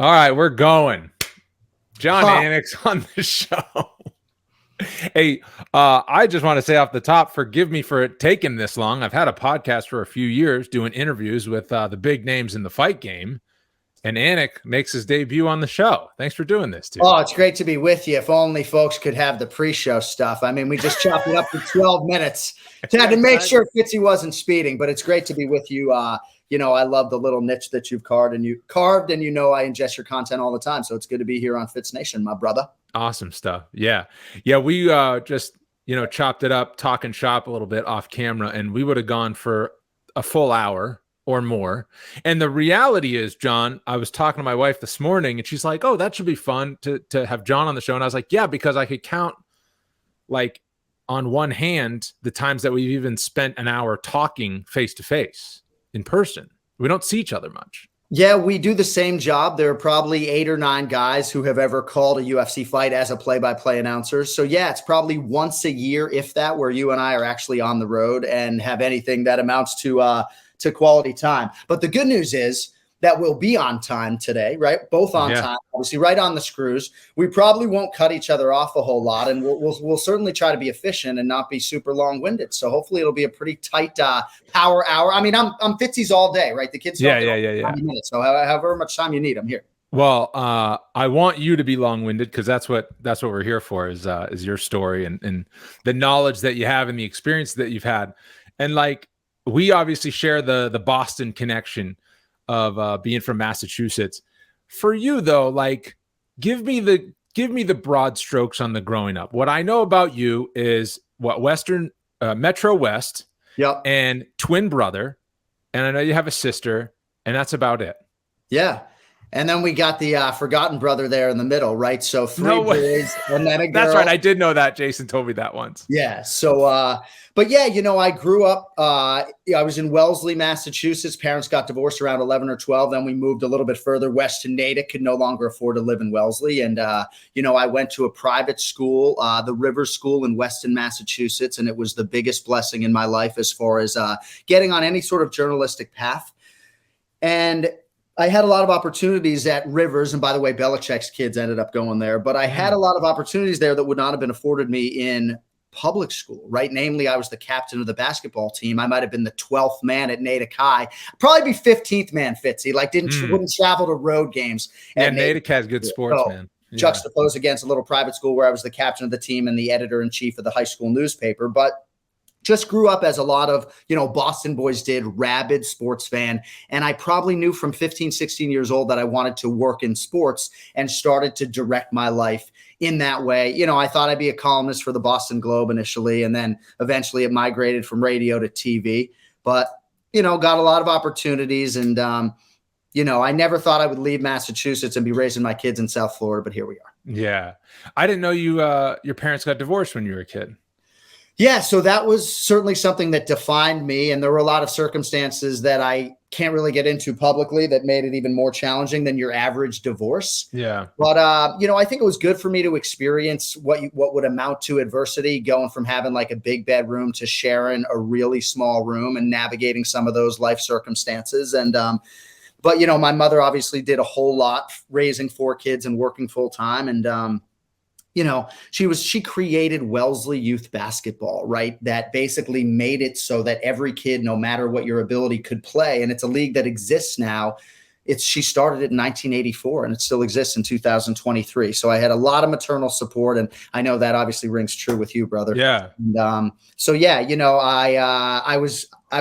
All right, we're going. Jon Huh. Anik's on the show. Hey, I just want to say off the top, forgive me for it taking this long. I've had a podcast for a few years doing interviews with the big names in the fight game, and Anik makes his debut on the show. Thanks for doing this, dude. Oh, it's great to be with you. If only folks could have the pre-show stuff. I mean, we just chopped it up for 12 minutes. Had to make sure Fitzy wasn't speeding, but it's great to be with you. You know, I love the little niche that you've carved, and you know I ingest your content all the time. So it's good to be here on Fitz Nation, my brother. Awesome stuff. Yeah. We just, chopped it up, talking shop a little bit off camera, and we would have gone for a full hour or more. And the reality is, Jon, I was talking to my wife this morning, and she's like, "Oh, that should be fun to have Jon on the show." And I was like, "Yeah, because I could count like on one hand the times that we've even spent an hour talking face to face in person. We don't see each other much." Yeah, we do the same job. There are probably 8 or 9 guys who have ever called a UFC fight as a play-by-play announcer. So yeah, it's probably once a year, if that, where you and I are actually on the road and have anything that amounts to quality time. But the good news is that we'll be on time today, right? Both on time, obviously, right on the screws. We probably won't cut each other off a whole lot, and we'll certainly try to be efficient and not be super long-winded. So hopefully it'll be a pretty tight power hour. I mean, I'm Fitzy's all day, right? The kids yeah. 20 minutes, so however much time you need, I'm here. Well, I want you to be long-winded because that's what we're here for is your story and the knowledge that you have and the experience that you've had. And like, we obviously share the Boston connection of being from Massachusetts. For you though, like, give me the broad strokes on the growing up. What I know about you is what Western Metro West, and twin brother, and I know you have a sister, and that's about it. Yeah. And then we got the forgotten brother there in the middle, right? So 3 boys and then a girl. That's right. I did know that. Jason told me that once. Yeah. So, but yeah, I grew up, I was in Wellesley, Massachusetts. Parents got divorced around 11 or 12. Then we moved a little bit further west to Natick, could no longer afford to live in Wellesley. And, I went to a private school, the River School in Weston, Massachusetts. And it was the biggest blessing in my life as far as getting on any sort of journalistic path. And I had a lot of opportunities at Rivers. And by the way, Belichick's kids ended up going there. But I had a lot of opportunities there that would not have been afforded me in public school, right? Namely, I was the captain of the basketball team. I might have been the 12th man at Natick High. Probably be 15th man, Fitzy. Like, wouldn't travel to road games. Yeah, Natick has good sports, man. Yeah. Juxtaposed against a little private school where I was the captain of the team and the editor-in-chief of the high school newspaper. But just grew up as a lot of, Boston boys did, rabid sports fan. And I probably knew from 15, 16 years old that I wanted to work in sports and started to direct my life in that way. I thought I'd be a columnist for the Boston Globe initially, and then eventually it migrated from radio to TV. But, got a lot of opportunities. And, I never thought I would leave Massachusetts and be raising my kids in South Florida, but here we are. Yeah. I didn't know your parents got divorced when you were a kid. Yeah, so that was certainly something that defined me. And there were a lot of circumstances that I can't really get into publicly that made it even more challenging than your average divorce. Yeah. But, I think it was good for me to experience what would amount to adversity, going from having like a big bedroom to sharing a really small room and navigating some of those life circumstances. And, but, my mother obviously did a whole lot raising 4 kids and working full time. And, she created Wellesley youth basketball, right? That basically made it so that every kid, no matter what your ability, could play. And it's a league that exists now. She started it in 1984 and it still exists in 2023. So I had a lot of maternal support, and I know that obviously rings true with you, brother. Yeah. And, I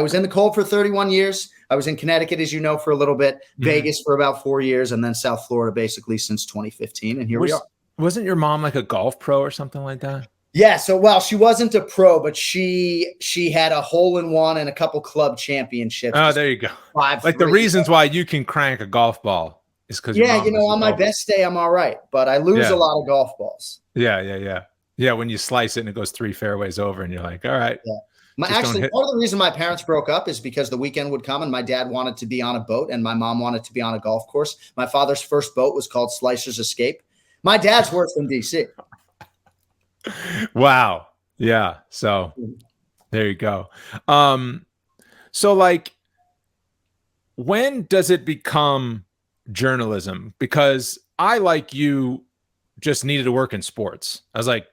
was in the cold for 31 years. I was in Connecticut, as you know, for a little bit, Vegas for about 4 years, and then South Florida basically since 2015. And here we are. Wasn't your mom like a golf pro or something like that? Yeah. So, well, she wasn't a pro, but she had a hole-in-one and a couple club championships. Oh, there you go. Like the reasons why you can crank a golf ball is because on my best day, I'm all right, but I lose a lot of golf balls. Yeah. When you slice it and it goes 3 fairways over, and you're like, all right. Yeah. Part of the reason my parents broke up is because the weekend would come and my dad wanted to be on a boat and my mom wanted to be on a golf course. My father's first boat was called Slicer's Escape. My dad's worse than DC. Wow. Yeah. So there you go. So like, when does it become journalism, because I, like you, just needed to work in sports. I was like,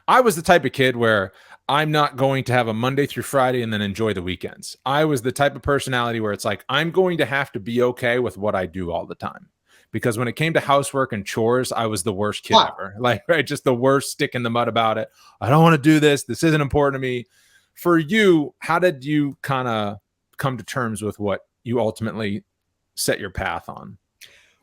I was the type of kid where I'm not going to have a Monday through Friday and then enjoy the weekends. I was the type of personality where it's like, I'm going to have to be okay with what I do all the time. Because when it came to housework and chores, I was the worst kid ever. Like, right, just the worst stick in the mud about it. I don't want to do this. This isn't important to me. For you, how did you kind of come to terms with what you ultimately set your path on?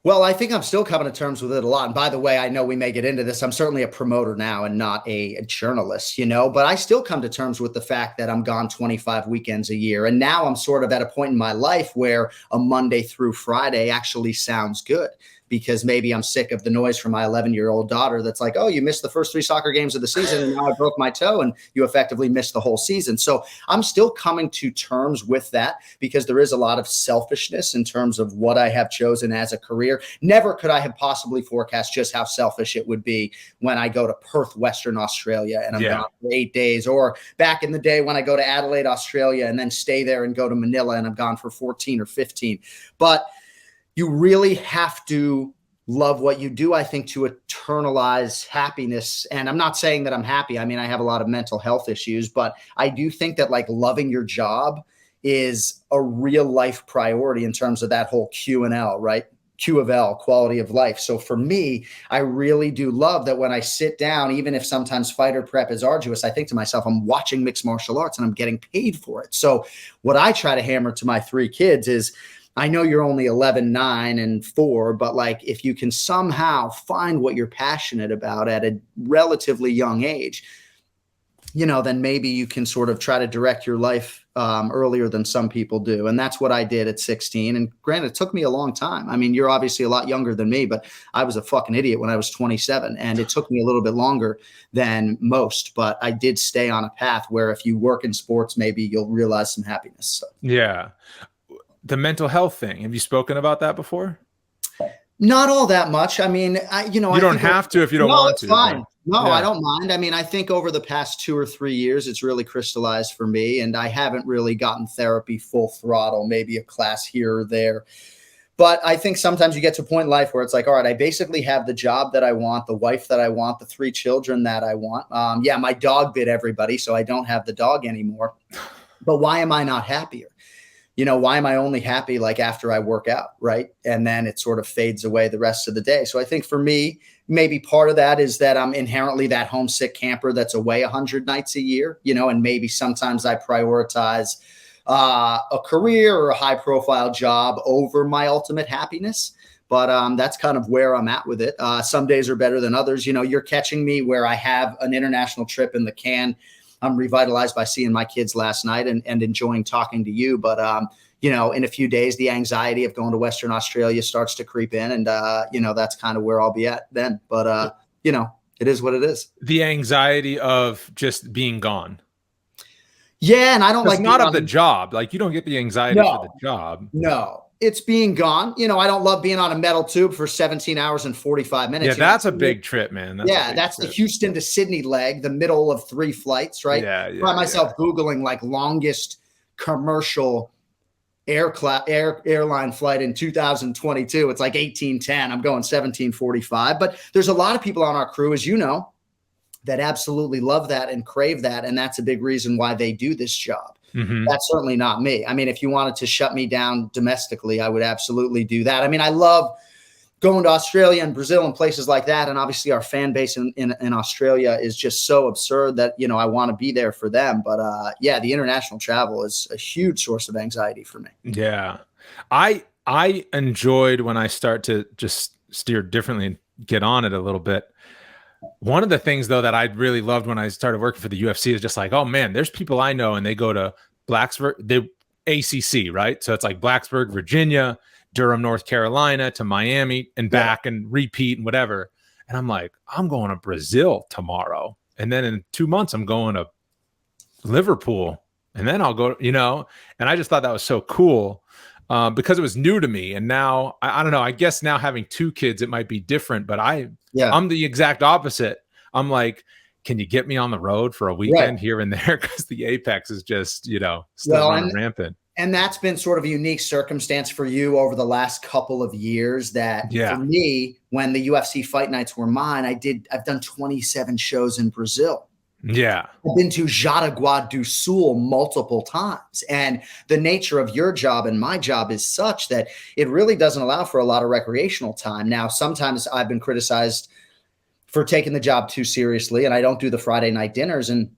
Well, I think I'm still coming to terms with it a lot. And by the way, I know we may get into this. I'm certainly a promoter now and not a journalist, but I still come to terms with the fact that I'm gone 25 weekends a year. And now I'm sort of at a point in my life where a Monday through Friday actually sounds good, because maybe I'm sick of the noise from my 11-year-old daughter that's like, oh, you missed the first 3 soccer games of the season and now I broke my toe and you effectively missed the whole season. So I'm still coming to terms with that, because there is a lot of selfishness in terms of what I have chosen as a career. Never could I have possibly forecast just how selfish it would be when I go to Perth, Western Australia, and I'm gone for 8 days, or back in the day when I go to Adelaide, Australia, and then stay there and go to Manila and I'm gone for 14 or 15. But you really have to love what you do, I think, to eternalize happiness. And I'm not saying that I'm happy. I mean, I have a lot of mental health issues, but I do think that like loving your job is a real life priority in terms of that whole Q&L, right? Q of L, quality of life. So for me, I really do love that when I sit down, even if sometimes fighter prep is arduous, I think to myself, I'm watching mixed martial arts and I'm getting paid for it. So what I try to hammer to my 3 kids is, I know you're only 11, 9, and 4, but like if you can somehow find what you're passionate about at a relatively young age, then maybe you can sort of try to direct your life earlier than some people do. And that's what I did at 16. And granted, it took me a long time. I mean, you're obviously a lot younger than me, but I was a fucking idiot when I was 27. And it took me a little bit longer than most, but I did stay on a path where if you work in sports, maybe you'll realize some happiness. So. Yeah. The mental health thing. Have you spoken about that before? Not all that much. I mean, you don't have to if you don't want to. No, it's fine. No, I don't mind. I mean, I think over the past 2 or 3 years, it's really crystallized for me, and I haven't really gotten therapy full throttle, maybe a class here or there. But I think sometimes you get to a point in life where it's like, all right, I basically have the job that I want, the wife that I want, the 3 children that I want. My dog bit everybody, so I don't have the dog anymore. But why am I not happier? Why am I only happy like after I work out, right? And then it sort of fades away the rest of the day. So I think for me, maybe part of that is that I'm inherently that homesick camper that's away 100 nights a year, and maybe sometimes I prioritize a career or a high profile job over my ultimate happiness. But that's kind of where I'm at with it. Some days are better than others. You're catching me where I have an international trip in the can. I'm revitalized by seeing my kids last night and enjoying talking to you. But, in a few days, the anxiety of going to Western Australia starts to creep in. And, that's kind of where I'll be at then. But, it is what it is. The anxiety of just being gone. Yeah. And I don't like not of the job. Like you don't get the anxiety for the job. No. It's being gone. I don't love being on a metal tube for 17 hours and 45 minutes. Yeah, that's a big trip, man. That's the Houston to Sydney leg, the middle of 3 flights, right? Yeah. I find myself Googling like longest commercial airline flight in 2022. It's like 1810. I'm going 1745. But there's a lot of people on our crew, as you know, that absolutely love that and crave that. And that's a big reason why they do this job. Mm-hmm. That's certainly not me. I mean, if you wanted to shut me down domestically, I would absolutely do that. I mean, I love going to Australia and Brazil and places like that. And obviously our fan base in Australia is just so absurd that, I want to be there for them. But the international travel is a huge source of anxiety for me. Yeah. I enjoyed when I start to just steer differently and get on it a little bit. One of the things, though, that I really loved when I started working for the UFC is just like, oh, man, there's people I know and they go to Blacksburg, the ACC, right? So it's like Blacksburg, Virginia, Durham, North Carolina to Miami and back and repeat and whatever. And I'm like, I'm going to Brazil tomorrow. And then in 2 months, I'm going to Liverpool. And then I'll go, and I just thought that was so cool because it was new to me. And now, I don't know, I guess now having 2 kids, it might be different, but I'm the exact opposite. I'm like, can you get me on the road for a weekend here and there? Because the Apex is just, still running rampant. And that's been sort of a unique circumstance for you over the last couple of years that for me, when the UFC fight nights were mine, I've done 27 shows in Brazil. Yeah. I've been to Jaraguá do Sul multiple times. And the nature of your job and my job is such that it really doesn't allow for a lot of recreational time. Now, sometimes I've been criticized for taking the job too seriously, and I don't do the Friday night dinners. And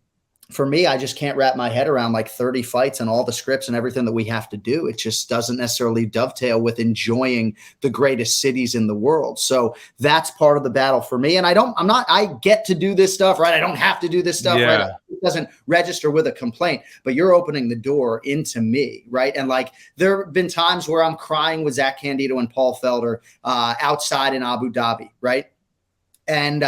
for me, I just can't wrap my head around like 30 fights and all the scripts and everything that we have to do. It just doesn't necessarily dovetail with enjoying the greatest cities in the world. So that's part of the battle for me. And I get to do this stuff, right? I don't have to do this stuff, right? It doesn't register with a complaint, but you're opening the door into me, right? And like, there have been times where I'm crying with Zach Candido and Paul Felder outside in Abu Dhabi, right? And,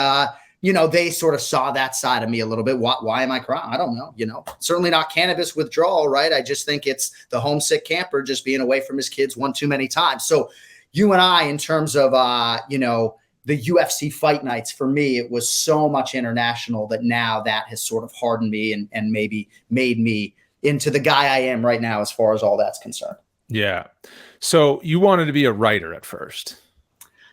they sort of saw that side of me a little bit. Why am I crying? I don't know. Certainly not cannabis withdrawal, right? I just think it's the homesick camper just being away from his kids one too many times. So you and I, in terms of, the UFC fight nights, for me, it was so much international that now that has sort of hardened me and maybe made me into the guy I am right now as far as all that's concerned. Yeah. So you wanted to be a writer at first.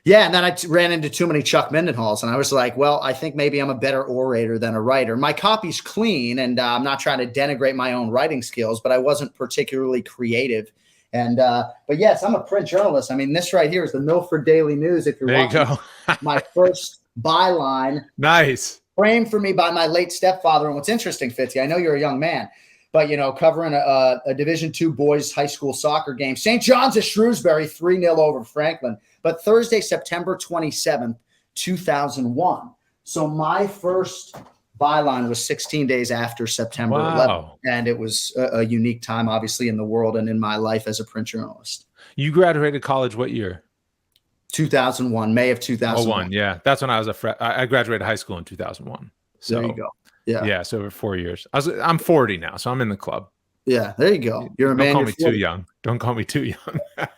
Yeah, and then I ran into too many Chuck Mindenhalls, and I was like, well, I think maybe I'm a better orator than a writer. My copy's clean, and I'm not trying to denigrate my own writing skills, but I wasn't particularly creative. And but yes, I'm a print journalist. I mean, this right here is the Milford Daily News. If you're watching, my first byline, nice, framed for me by my late stepfather. And what's interesting, Fitzy, I know you're a young man, but covering a Division II boys high school soccer game, St. John's of Shrewsbury, 3-0 over Franklin. But Thursday, September 27th, 2001. So my first byline was 16 days after September 11th. And it was a unique time, obviously, in the world and in my life as a print journalist. You graduated college what year? 2001, May of 2001. Yeah. That's when I was I graduated high school in 2001. So there you go. Yeah. So over 4 years. I'm 40 now, so I'm in the club. Yeah, there you go. You're a man. Don't call me too young. Don't call me too young.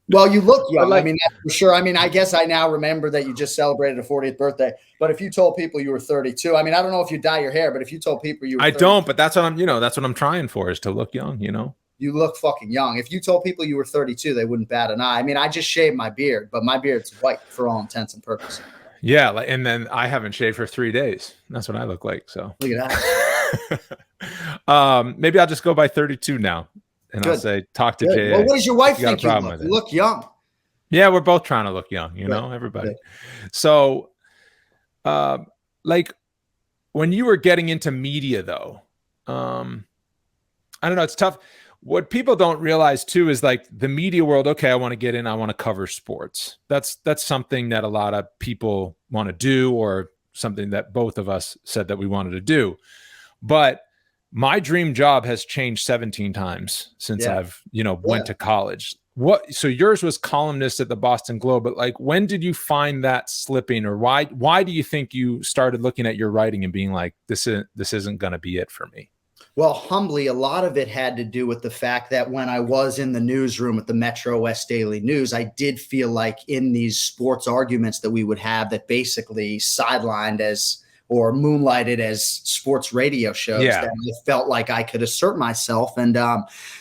Well, you look young. I mean, that's for sure. I mean, I guess I now remember that you just celebrated a 40th birthday. But if you told people you were 32, I mean, I don't know if you dye your hair, but if you told people you were 32, don't, but that's what I'm trying for, is to look young, You look fucking young. If you told people you were 32, they wouldn't bat an eye. I mean, I just shaved my beard, but my beard's white for all intents and purposes. Yeah, and then I haven't shaved for 3 days. That's what I look like. So look at that. Maybe I'll just go by 32 now. And I'll say, talk to Jay. Well, what does your wife think you look? You look young. Yeah, we're both trying to look young, everybody. Good. So, like, when you were getting into media, though, I don't know, it's tough. What people don't realize, too, is like the media world, okay, I want to get in, I want to cover sports. That's something that a lot of people want to do, or something that both of us said that we wanted to do. But my dream job has changed 17 times since I've, went to college. So yours was columnist at the Boston Globe, but like, when did you find that slipping, or why do you think you started looking at your writing and being like, this isn't going to be it for me? Well, humbly, a lot of it had to do with the fact that when I was in the newsroom at the Metro West Daily News, I did feel like in these sports arguments that we would have that basically sidelined or moonlighted as sports radio shows, that I felt like I could assert myself. And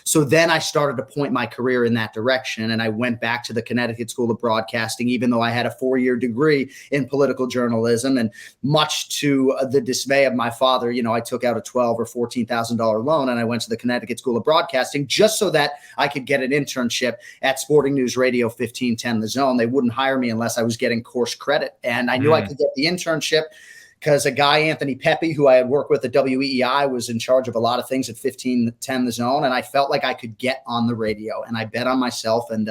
so then I started to point my career in that direction. And I went back to the Connecticut School of Broadcasting, even though I had a 4-year degree in political journalism. And much to the dismay of my father, I took out a $12,000 or $14,000 loan, and I went to the Connecticut School of Broadcasting just so that I could get an internship at Sporting News Radio 1510 The Zone. They wouldn't hire me unless I was getting course credit. And I knew I could get the internship because a guy, Anthony Pepe, who I had worked with at WEEI, was in charge of a lot of things at 1510 The Zone. And I felt like I could get on the radio, and I bet on myself. And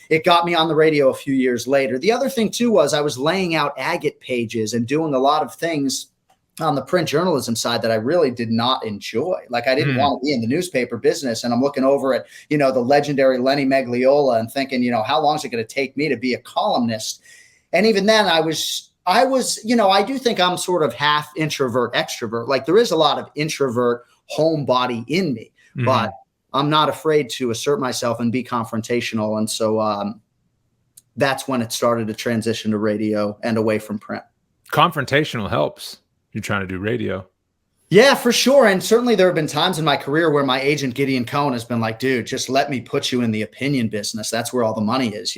it got me on the radio a few years later. The other thing, too, was I was laying out agate pages and doing a lot of things on the print journalism side that I really did not enjoy. Like, I didn't want to be in the newspaper business. And I'm looking over at, the legendary Lenny Magliola and thinking, how long is it going to take me to be a columnist? And even then I was, I do think I'm sort of half introvert, extrovert. Like, there is a lot of introvert homebody in me, but I'm not afraid to assert myself and be confrontational. And so that's when it started to transition to radio and away from print. Confrontational helps. You're trying to do radio. Yeah, for sure. And certainly there have been times in my career where my agent Gideon Cohen has been like, dude, just let me put you in the opinion business. That's where all the money is,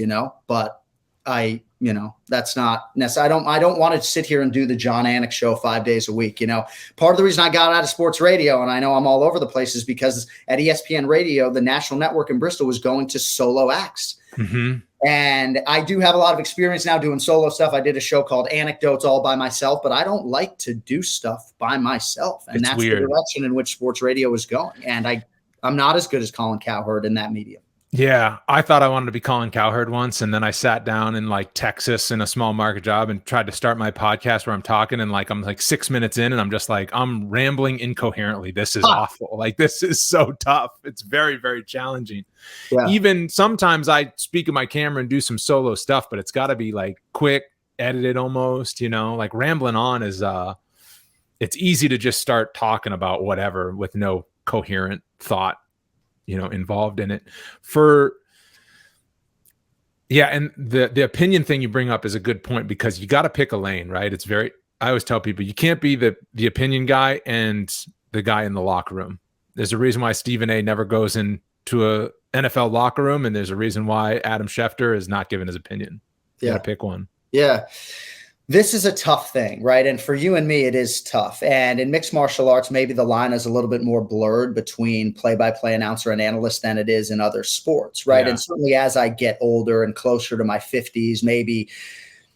But that's not necessary. I don't want to sit here and do the Jon Anik show 5 days a week. Part of the reason I got out of sports radio, and I know I'm all over the place, is because at ESPN Radio, the national network in Bristol was going to solo acts. Mm-hmm. And I do have a lot of experience now doing solo stuff. I did a show called Anecdotes all by myself, but I don't like to do stuff by myself. And that's weird. The direction in which sports radio is going. And I'm not as good as Colin Cowherd in that medium. Yeah, I thought I wanted to be Colin Cowherd once, and then I sat down in like Texas in a small market job and tried to start my podcast where I'm talking, and I'm like 6 minutes in, and I'm just like, I'm rambling incoherently. This is awful. Like, this is so tough. It's very, very challenging. Yeah. Even sometimes I speak in my camera and do some solo stuff, but it's got to be like quick, edited almost. Like rambling on is it's easy to just start talking about whatever with no coherent thought involved in it. And the opinion thing you bring up is a good point, because you got to pick a lane, right? I always tell people, you can't be the opinion guy and the guy in the locker room. There's a reason why Stephen A never goes into a NFL locker room, and there's a reason why Adam Schefter is not giving his opinion. You got to pick one. Yeah. This is a tough thing, right? And for you and me, it is tough. And in mixed martial arts, maybe the line is a little bit more blurred between play-by-play announcer and analyst than it is in other sports, right? Yeah. And certainly as I get older and closer to my 50s, maybe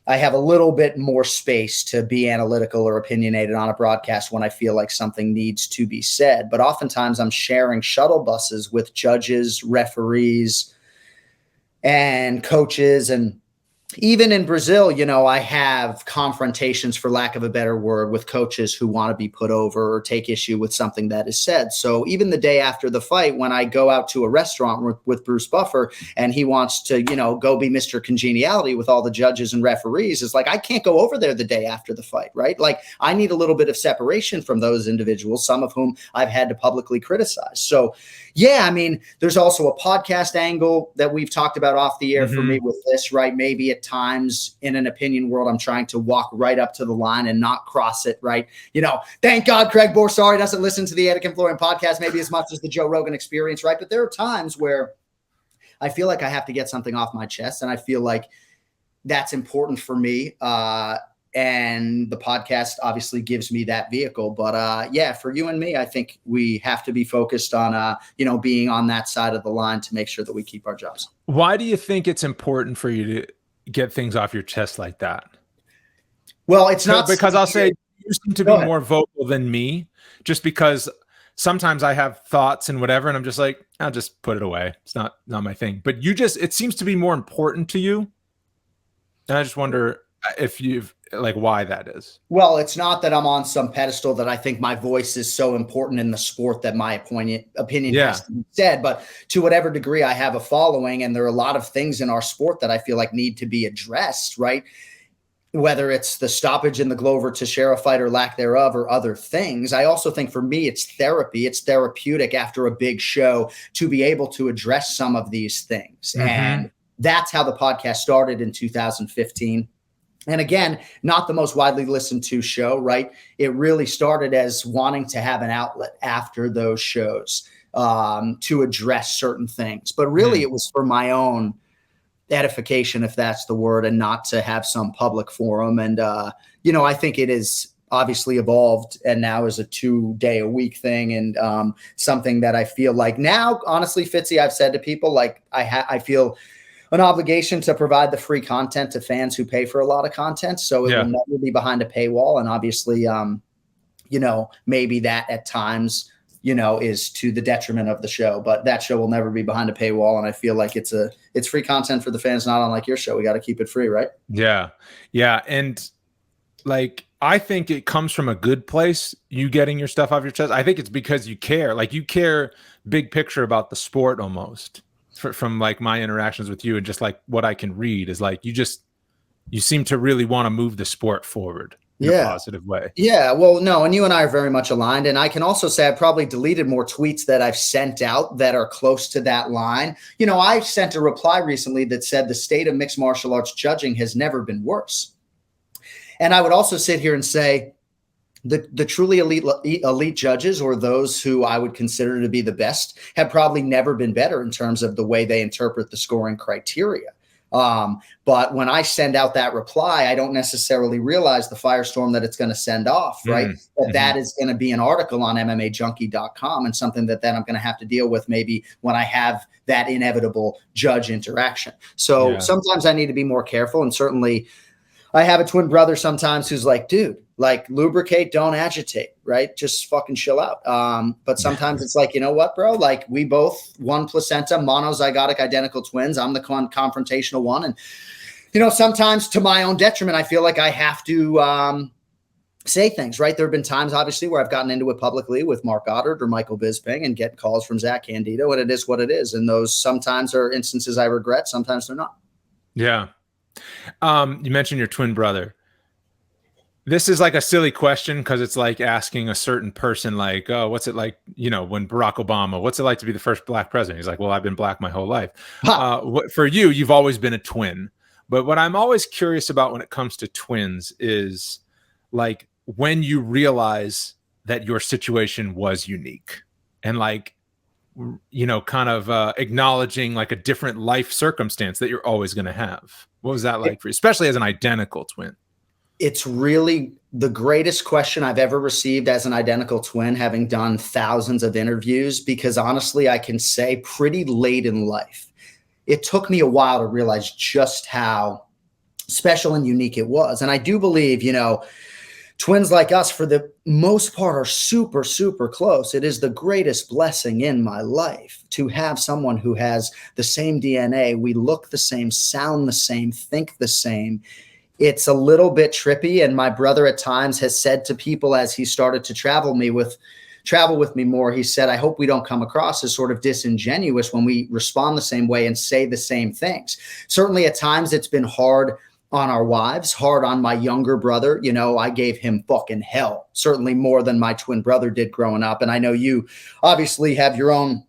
I have a little bit more space to be analytical or opinionated on a broadcast when I feel like something needs to be said. But oftentimes I'm sharing shuttle buses with judges, referees, and coaches, and even in Brazil, I have confrontations, for lack of a better word, with coaches who want to be put over or take issue with something that is said. So even the day after the fight, when I go out to a restaurant with Bruce Buffer and he wants to, go be Mr. Congeniality with all the judges and referees, it's like, I can't go over there the day after the fight, right? Like, I need a little bit of separation from those individuals, some of whom I've had to publicly criticize. So yeah, there's also a podcast angle that we've talked about off the air for me with this, right? Maybe at times in an opinion world, I'm trying to walk right up to the line and not cross it, right? Thank God Craig Borsari doesn't listen to the Etiquette and Florian podcast maybe as much as the Joe Rogan Experience, right? But there are times where I feel like I have to get something off my chest, and I feel like that's important for me. And the podcast obviously gives me that vehicle. But for you and me, I think we have to be focused on, being on that side of the line to make sure that we keep our jobs. Why do you think it's important for you to get things off your chest like that? Well, it's not because I'll say you seem to be more vocal than me, just because sometimes I have thoughts and whatever, and I'm just like, I'll just put it away. It's not my thing. But it seems to be more important to you. And I just wonder if why that is. Well, it's not that I'm on some pedestal that I think my voice is so important in the sport that my opinion has to be said, but to whatever degree I have a following, and there are a lot of things in our sport that I feel like need to be addressed, right? Whether it's the stoppage in the Glover Teixeira fight or lack thereof, or other things. I also think for me, it's therapy. It's therapeutic after a big show to be able to address some of these things. Mm-hmm. And that's how the podcast started in 2015. And again, not the most widely listened to show, right? It really started as wanting to have an outlet after those shows to address certain things. But really, it was for my own edification, if that's the word, and not to have some public forum. And, I think it is obviously evolved and now is a 2-day-a-week thing, and something that I feel like now, honestly, Fitzy, I've said to people, like, I feel an obligation to provide the free content to fans who pay for a lot of content. So it will never be behind a paywall. And obviously, maybe that at times, is to the detriment of the show, but that show will never be behind a paywall. And I feel like it's free content for the fans, not unlike your show. We got to keep it free, right? Yeah. Yeah. And I think it comes from a good place, you getting your stuff off your chest. I think it's because you care, you care big picture about the sport almost. From my interactions with you and just what I can read is you seem to really want to move the sport forward in a positive way. Yeah. Well, no. And you and I are very much aligned. And I can also say I've probably deleted more tweets that I've sent out that are close to that line. I sent a reply recently that said the state of mixed martial arts judging has never been worse. And I would also sit here and say, the truly elite judges, or those who I would consider to be the best, have probably never been better in terms of the way they interpret the scoring criteria. But when I send out that reply, I don't necessarily realize the firestorm that it's going to send off, right? That is going to be an article on MMAJunkie.com, and something that then I'm going to have to deal with maybe when I have that inevitable judge interaction. So sometimes I need to be more careful. And certainly I have a twin brother sometimes who's like, dude, like, lubricate, don't agitate, right? Just fucking chill out. But sometimes it's like, you know what, bro? Like, we both one placenta, monozygotic identical twins. I'm the confrontational one. And, you know, sometimes to my own detriment, I feel like I have to say things, right? There have been times, obviously, where I've gotten into it publicly with Mark Goddard or Michael Bisping and get calls from Zach Candido, and it is what it is. And those sometimes are instances I regret. Sometimes they're not. Yeah. You mentioned your twin brother. This is like a silly question, because it's like asking a certain person, like, oh, what's it like, you know, when Barack Obama, what's it like to be the first black president? He's like, well, I've been black my whole life. For you, you've always been a twin. But what I'm always curious about when it comes to twins is, like, when you realize that your situation was unique, and, like, you know, kind of acknowledging like a different life circumstance that you're always going to have. What was that like for you, especially as an identical twin? It's really the greatest question I've ever received as an identical twin, having done thousands of interviews, because honestly, I can say pretty late in life, it took me a while to realize just how special and unique it was. And I do believe, you know, twins like us, for the most part, are super, super close. It is the greatest blessing in my life to have someone who has the same DNA. We look the same, sound the same, think the same. It's a little bit trippy. And my brother at times has said to people, as he started to travel with me more, he said, I hope we don't come across as sort of disingenuous when we respond the same way and say the same things. Certainly at times it's been hard on our wives, hard on my younger brother. You know, I gave him fucking hell, certainly more than my twin brother did growing up. And I know you obviously have your own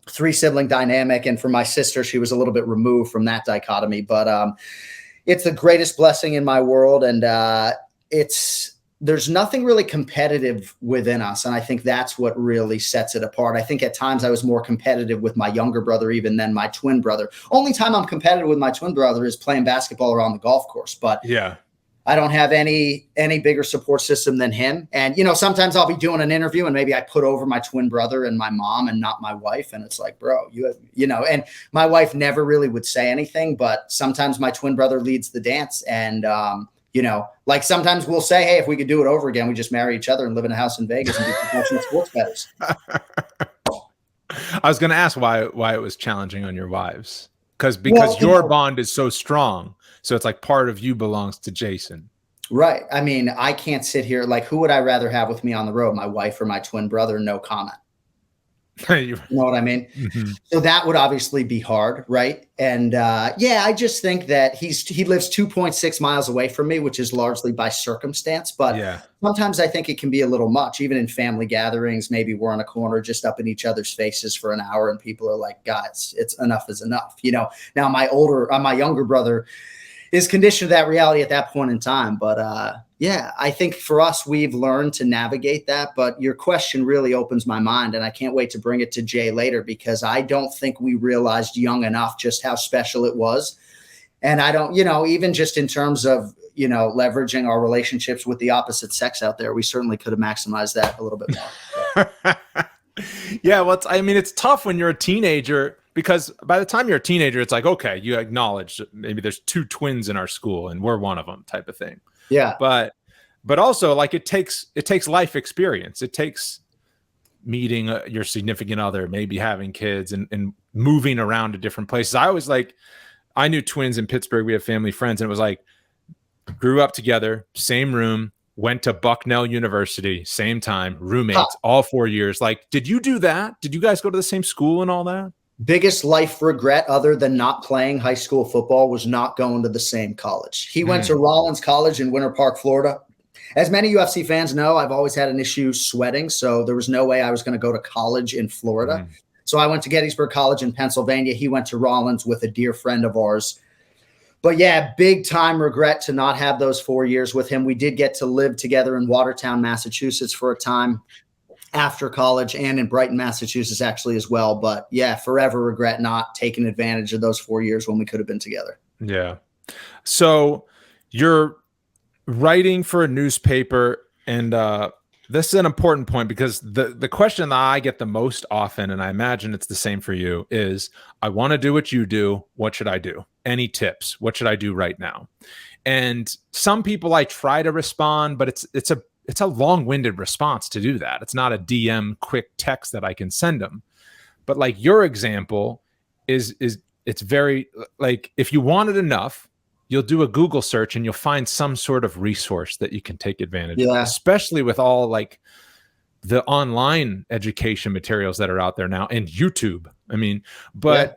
3-sibling dynamic. And for my sister, she was a little bit removed from that dichotomy, but it's the greatest blessing in my world. And there's nothing really competitive within us. And I think that's what really sets it apart. I think at times I was more competitive with my younger brother even than my twin brother. Only time I'm competitive with my twin brother is playing basketball around the golf course. But yeah, I don't have any bigger support system than him. And, you know, sometimes I'll be doing an interview and maybe I put over my twin brother and my mom and not my wife. And it's like, bro, you know, and my wife never really would say anything, but sometimes my twin brother leads the dance. And, you know, like sometimes we'll say, hey, if we could do it over again, we just marry each other and live in a house in Vegas and be professional sports bettors. I was going to ask why it was challenging on your wives. Because your bond is so strong. So it's like part of you belongs to Jason. Right. I mean, I can't sit here. Like, who would I rather have with me on the road? My wife or my twin brother? No comment. You know what I mean? Mm-hmm. So that would obviously be hard, right? And yeah, I just think that he lives 2.6 miles away from me, which is largely by circumstance. But yeah, sometimes I think it can be a little much, even in family gatherings. Maybe we're on a corner just up in each other's faces for an hour, and people are like, guys, it's enough is enough. You know, now my younger brother is conditioned to that reality at that point in time. But yeah, I think for us, we've learned to navigate that. But your question really opens my mind, and I can't wait to bring it to Jay later, because I don't think we realized young enough just how special it was. And I don't, you know, even just in terms of, you know, leveraging our relationships with the opposite sex out there, we certainly could have maximized that a little bit more. Yeah, well, I mean, it's tough when you're a teenager, because by the time you're a teenager, it's like, okay, you acknowledge maybe there's 2 twins in our school and we're one of them, type of thing. Yeah. But also, like, it takes life experience. It takes meeting your significant other, maybe having kids and moving around to different places. I knew twins in Pittsburgh. We have family friends, and it was like, grew up together, same room, went to Bucknell University, same time, roommates, all 4 years. Like, did you do that? Did you guys go to the same school and all that? Biggest life regret other than not playing high school football was not going to the same college. He went to Rollins College in Winter Park, Florida. As many UFC fans know, I've always had an issue sweating, so there was no way I was going to go to college in Florida. So I went to Gettysburg College in Pennsylvania. He went to Rollins with a dear friend of ours But yeah, big time regret to not have those 4 years with him. We did get to live together in Watertown, Massachusetts for a time after college, and in Brighton, Massachusetts actually as well. But yeah, forever regret not taking advantage of those 4 years when we could have been together. Yeah. So you're writing for a newspaper, and this is an important point, because the question that I get the most often, and I imagine it's the same for you, is I want to do what you do. What should I do? Any tips? What should I do right now? And some people, I try to respond, but it's a long-winded response to do that. It's not a DM quick text that I can send them. But like your example is it's very, like, if you want it enough, you'll do a Google search and you'll find some sort of resource that you can take advantage of, especially with all like the online education materials that are out there now, and YouTube. I mean, but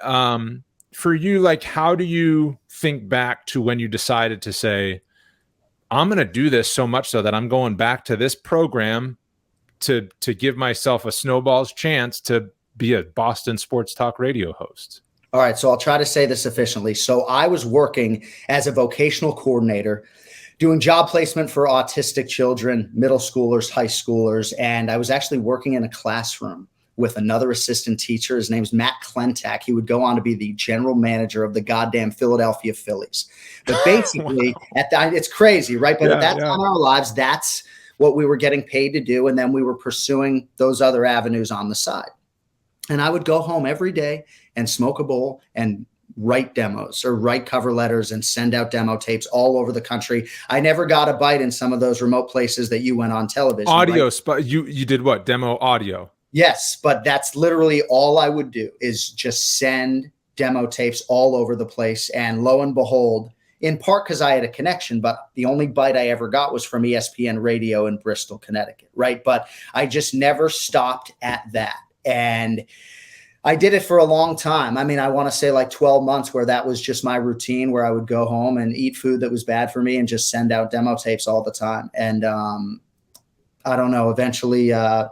for you, like, how do you think back to when you decided to say, I'm going to do this so much so that I'm going back to this program to give myself a snowball's chance to be a Boston sports talk radio host? All right, so I'll try to say this efficiently. So I was working as a vocational coordinator, doing job placement for autistic children, middle schoolers, high schoolers, and I was actually working in a classroom with another assistant teacher. His name's Matt Klentak. He would go on to be the general manager of the goddamn Philadelphia Phillies. But basically, it's crazy, right? But at that time in our lives, that's what we were getting paid to do, and then we were pursuing those other avenues on the side. And I would go home every day and smoke a bowl and write demos or write cover letters and send out demo tapes all over the country. I never got a bite in some of those remote places that you went on television. Audio, right? You did what? Demo audio? Yes, but that's literally all I would do, is just send demo tapes all over the place. And lo and behold, in part because I had a connection, but the only bite I ever got was from ESPN Radio in Bristol, Connecticut, right? But I just never stopped at that. And I did it for a long time. I mean, I want to say like 12 months where that was just my routine, where I would go home and eat food that was bad for me and just send out demo tapes all the time. And I don't know, eventually I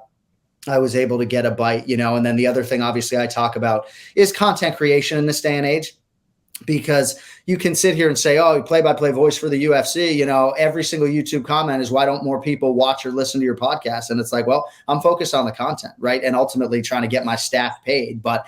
was able to get a bite, you know. And then the other thing, obviously, I talk about is content creation in this day and age, because you can sit here and say, oh, play-by-play voice for the UFC, you know, every single YouTube comment is, why don't more people watch or listen to your podcast? And it's like, well, I'm focused on the content, right? And ultimately trying to get my staff paid. But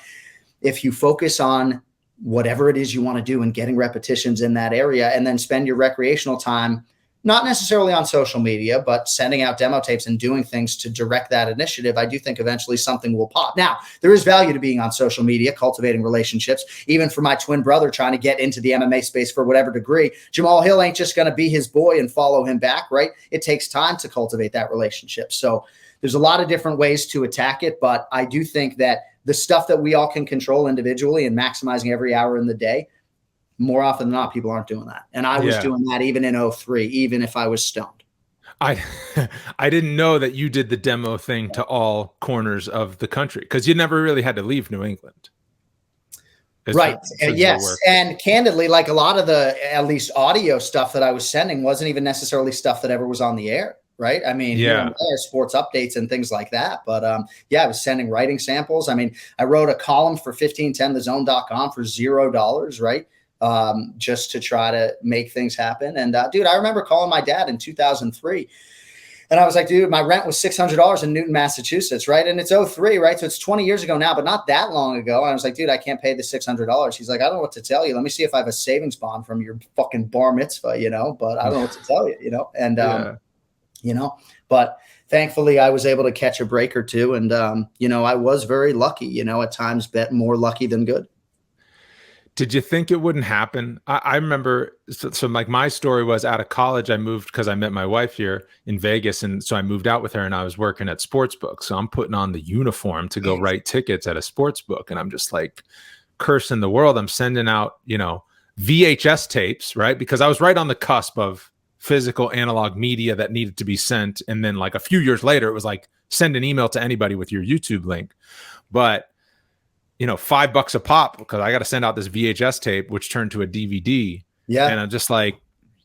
if you focus on whatever it is you want to do and getting repetitions in that area, and then spend your recreational time, not necessarily on social media, but sending out demo tapes and doing things to direct that initiative, I do think eventually something will pop. Now, there is value to being on social media, cultivating relationships. Even for my twin brother trying to get into the MMA space for whatever degree, Jamal Hill ain't just going to be his boy and follow him back, right? It takes time to cultivate that relationship. So there's a lot of different ways to attack it, but I do think that the stuff that we all can control individually and maximizing every hour in the day, more often than not, people aren't doing that. And I was doing that even in 2003, even if I was stoned. I didn't know that you did the demo thing to all corners of the country, because you never really had to leave New England. Right. Yes. And candidly, like a lot of the, at least audio stuff that I was sending wasn't even necessarily stuff that ever was on the air. Right. I mean, sports updates and things like that. But I was sending writing samples. I mean, I wrote a column for 1510thezone.com for $0, right? Just to try to make things happen. And dude, I remember calling my dad in 2003, and I was like, dude, my rent was $600 in Newton, Massachusetts, right? And it's 2003, right? So it's 20 years ago now, but not that long ago. And I was like, dude, I can't pay the $600. He's like, I don't know what to tell you. Let me see if I have a savings bond from your fucking bar mitzvah, you know, but I don't know what to tell you, you know? And, you know, but thankfully I was able to catch a break or two. And, you know, I was very lucky, you know, at times bet more lucky than good. Did you think it wouldn't happen? I remember, so like my story was, out of college, I moved because I met my wife here in Vegas. And so I moved out with her, and I was working at Sportsbook. So I'm putting on the uniform to go write tickets at a Sportsbook. And I'm just like cursing the world. I'm sending out, you know, VHS tapes, right? Because I was right on the cusp of physical analog media that needed to be sent. And then like a few years later, it was like, send an email to anybody with your YouTube link. But you know, $5 a pop, because I got to send out this VHS tape, which turned to a DVD. Yeah. And I'm just like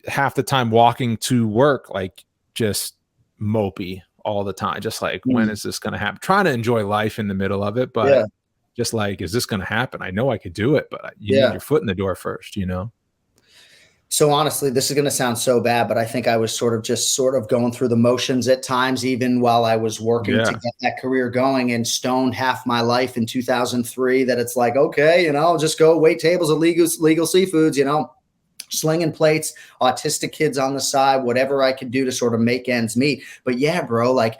half the time walking to work, like just mopey all the time. Just like, when is this going to happen? Trying to enjoy life in the middle of it. But just like, is this going to happen? I know I could do it, but you need your foot in the door first, you know? So honestly, this is going to sound so bad, but I think I was sort of going through the motions at times, even while I was working to Yeah. get that career going, and stoned half my life in 2003 that it's like, okay, you know, I'll just go wait tables at legal seafoods, you know, slinging plates, autistic kids on the side, whatever I could do to sort of make ends meet. But yeah, bro, like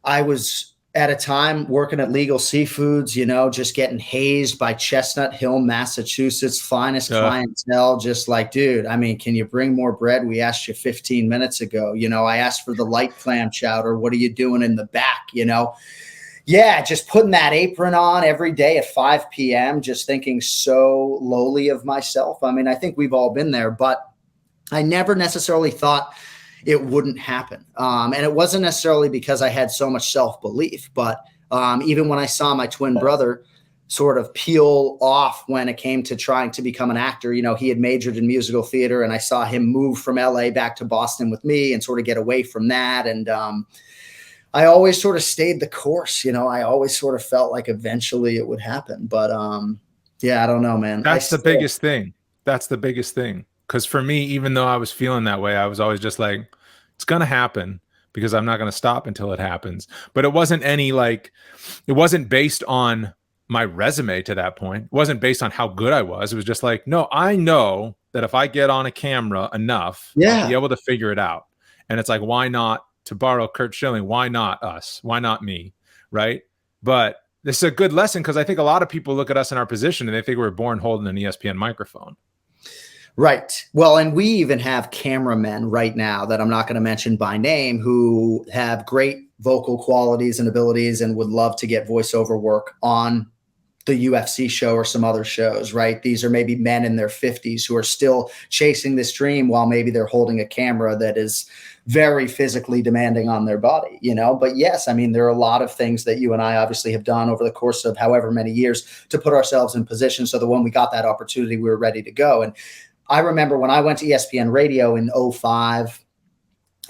I was at a time working at Legal Seafoods, you know, just getting hazed by Chestnut Hill, Massachusetts, finest clientele. Just like, dude, I mean, can you bring more bread? We asked you 15 minutes ago. You know, I asked for the light clam chowder. What are you doing in the back? You know, yeah, just putting that apron on every day at 5 p.m., just thinking so lowly of myself. I mean, I think we've all been there, but I never necessarily thought it wouldn't happen. And it wasn't necessarily because I had so much self-belief, but even when I saw my twin brother sort of peel off when it came to trying to become an actor, you know, he had majored in musical theater, and I saw him move from LA back to Boston with me and sort of get away from that. And I always sort of stayed the course, you know, I always sort of felt like eventually it would happen. But yeah, I don't know, man. That's the biggest thing. That's the biggest thing. Because for me, even though I was feeling that way, I was always just like, it's going to happen because I'm not going to stop until it happens. But it wasn't it wasn't based on my resume to that point. It wasn't based on how good I was. It was just like, no, I know that if I get on a camera enough, I'll be able to figure it out. And it's like, why not, to borrow Kurt Schilling, why not us? Why not me? Right. But this is a good lesson, because I think a lot of people look at us in our position and they think we're born holding an ESPN microphone. Right. Well, and we even have cameramen right now that I'm not going to mention by name who have great vocal qualities and abilities and would love to get voiceover work on the UFC show or some other shows, right? These are maybe men in their 50s who are still chasing this dream while maybe they're holding a camera that is very physically demanding on their body, you know? But yes, I mean, there are a lot of things that you and I obviously have done over the course of however many years to put ourselves in position so that when we got that opportunity, we were ready to go. And I remember when I went to ESPN Radio in 2005,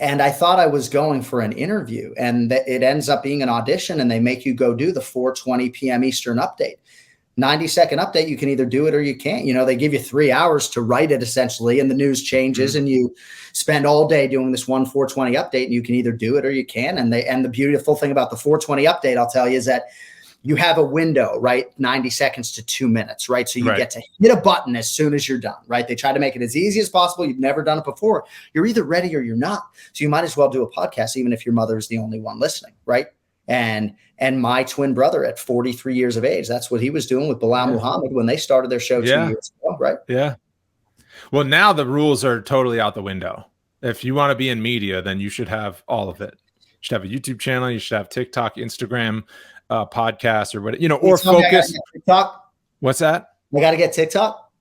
and I thought I was going for an interview, and it ends up being an audition, and they make you go do the 4:20 p.m. Eastern update. 90-second update, you can either do it or you can't. You know, they give you 3 hours to write it essentially, and the news changes, and you spend all day doing this 4:20 update, and you can either do it or you can. And the beautiful thing about the 4:20 update, I'll tell you, is that you have a window, right? 90 seconds to 2 minutes, right? So you get to hit a button as soon as you're done, right? They try to make it as easy as possible. You've never done it before. You're either ready or you're not. So you might as well do a podcast, even if your mother is the only one listening, right? And my twin brother at 43 years of age, that's what he was doing with Bilal Muhammad when they started their show 2 years ago, right? Yeah. Well, now the rules are totally out the window. If you want to be in media, then you should have all of it. You should have a YouTube channel. You should have TikTok, Instagram, podcast, or what, you know, or focus. TikTok. What's that? I got to get TikTok.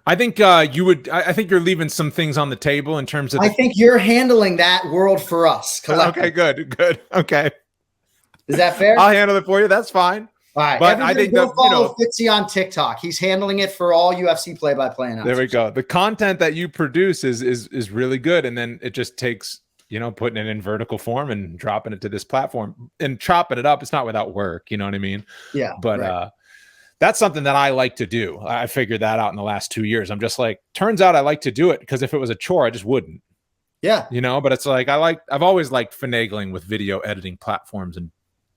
I think you would. I think you're leaving some things on the table in terms of. I think you're handling that world for us. Okay, good. Okay. Is that fair? I'll handle it for you. That's fine. All right. But I think go follow Fitzy on TikTok. He's handling it for all UFC play-by-play announcers. There we go. The content that you produce is really good, and then it just takes, you know, putting it in vertical form and dropping it to this platform and chopping it up. It's not without work, you know what I mean? Yeah. But that's something that I like to do. I figured that out in the last 2 years. I'm just like, turns out I like to do it, because if it was a chore, I just wouldn't. Yeah. You know, but it's like I've always liked finagling with video editing platforms and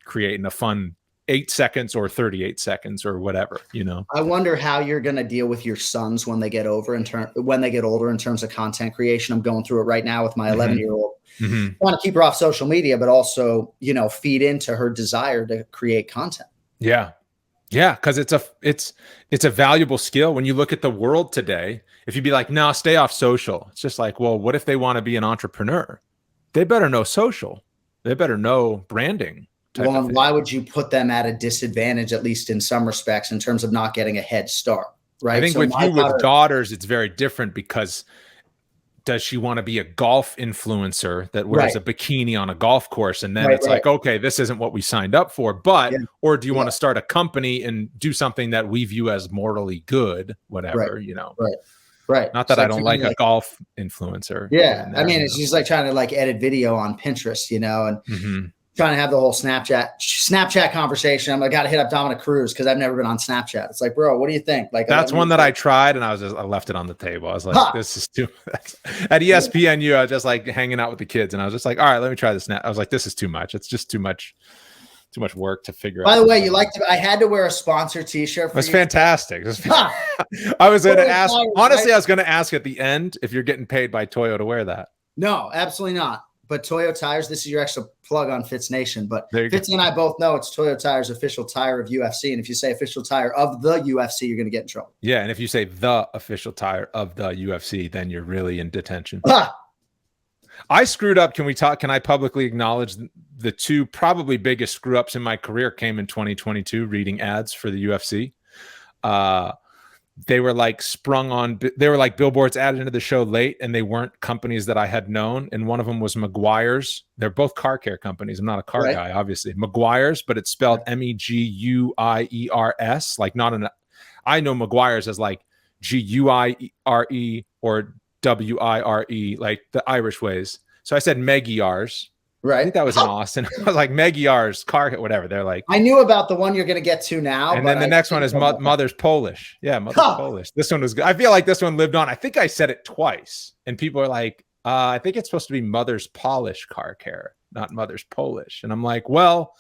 creating a fun 8 seconds or 38 seconds or whatever, you know. I wonder how you're going to deal with your sons when they get older in terms of content creation. I'm going through it right now with my 11-year-old. I want to keep her off social media, but also, you know, feed into her desire to create content. Yeah. Yeah. Cause it's a valuable skill. When you look at the world today, if you'd be like, no, stay off social. It's just like, well, what if they want to be an entrepreneur? They better know social. They better know branding. Well, and why would you put them at a disadvantage, at least in some respects, in terms of not getting a head start? Right. I think with daughters, it's very different, because does she want to be a golf influencer that wears a bikini on a golf course? And then it's like, okay, this isn't what we signed up for, but, or do you want to start a company and do something that we view as morally good, whatever, you know? Right. Not that I don't like a golf influencer. Yeah. I mean, it's just like trying to like edit video on Pinterest, you know, and trying to have the whole Snapchat conversation. I got to hit up Dominic Cruz because I've never been on Snapchat. It's like, bro, what do you think? Like, that's one that I tried, and I left it on the table. I was like, this is too at ESPNU. I was just like hanging out with the kids, and I was just like, all right, let me try the Snap. I was like, this is too much. It's just too much work to figure out. By the way, I had to wear a sponsor t-shirt. It was fantastic. I was going to ask, honestly, I was going to ask at the end if you're getting paid by Toyo to wear that. No, absolutely not. But Toyo Tires, this is your extra plug on Fitz Nation. But Fitz go. and I both know it's Toyo Tires official tire of UFC. And if you say official tire of the UFC, you're going to get in trouble. Yeah. And if you say the official tire of the UFC, then you're really in detention. I screwed up. Can I publicly acknowledge the two probably biggest screw ups in my career came in 2022 reading ads for the UFC. They were like they were like billboards added into the show late, and they weren't companies that I had known. And one of them was Meguiar's. They're both car care companies. I'm not a car guy, obviously. Meguiar's, but it's spelled Meguiers. Like I know Meguiar's as like Guire or Wire, like the Irish ways. So I said Meguiar's. Right. I think that was in Austin. I was like, Meguiar's car, whatever. They're like, I knew about the one you're going to get to now. And then the next one is Mother's Polish. Yeah, Mother's Polish. This one was good. I feel like this one lived on. I think I said it twice. And people are like, I think it's supposed to be Mother's Polish car care, not Mother's Polish. And I'm like, well,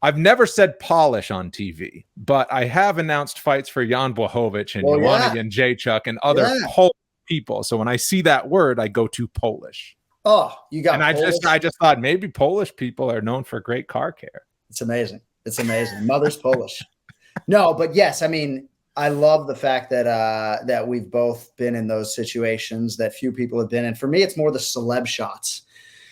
I've never said Polish on TV, but I have announced fights for Jan Blachowicz and Joanna and Jacek and other Polish people. So when I see that word, I go to Polish. Oh, you got. And I just thought maybe Polish people are known for great car care. It's amazing. It's amazing. Mother's Polish. No, but yes, I mean, I love the fact that we've both been in those situations that few people have been in. For me, it's more the celeb shots.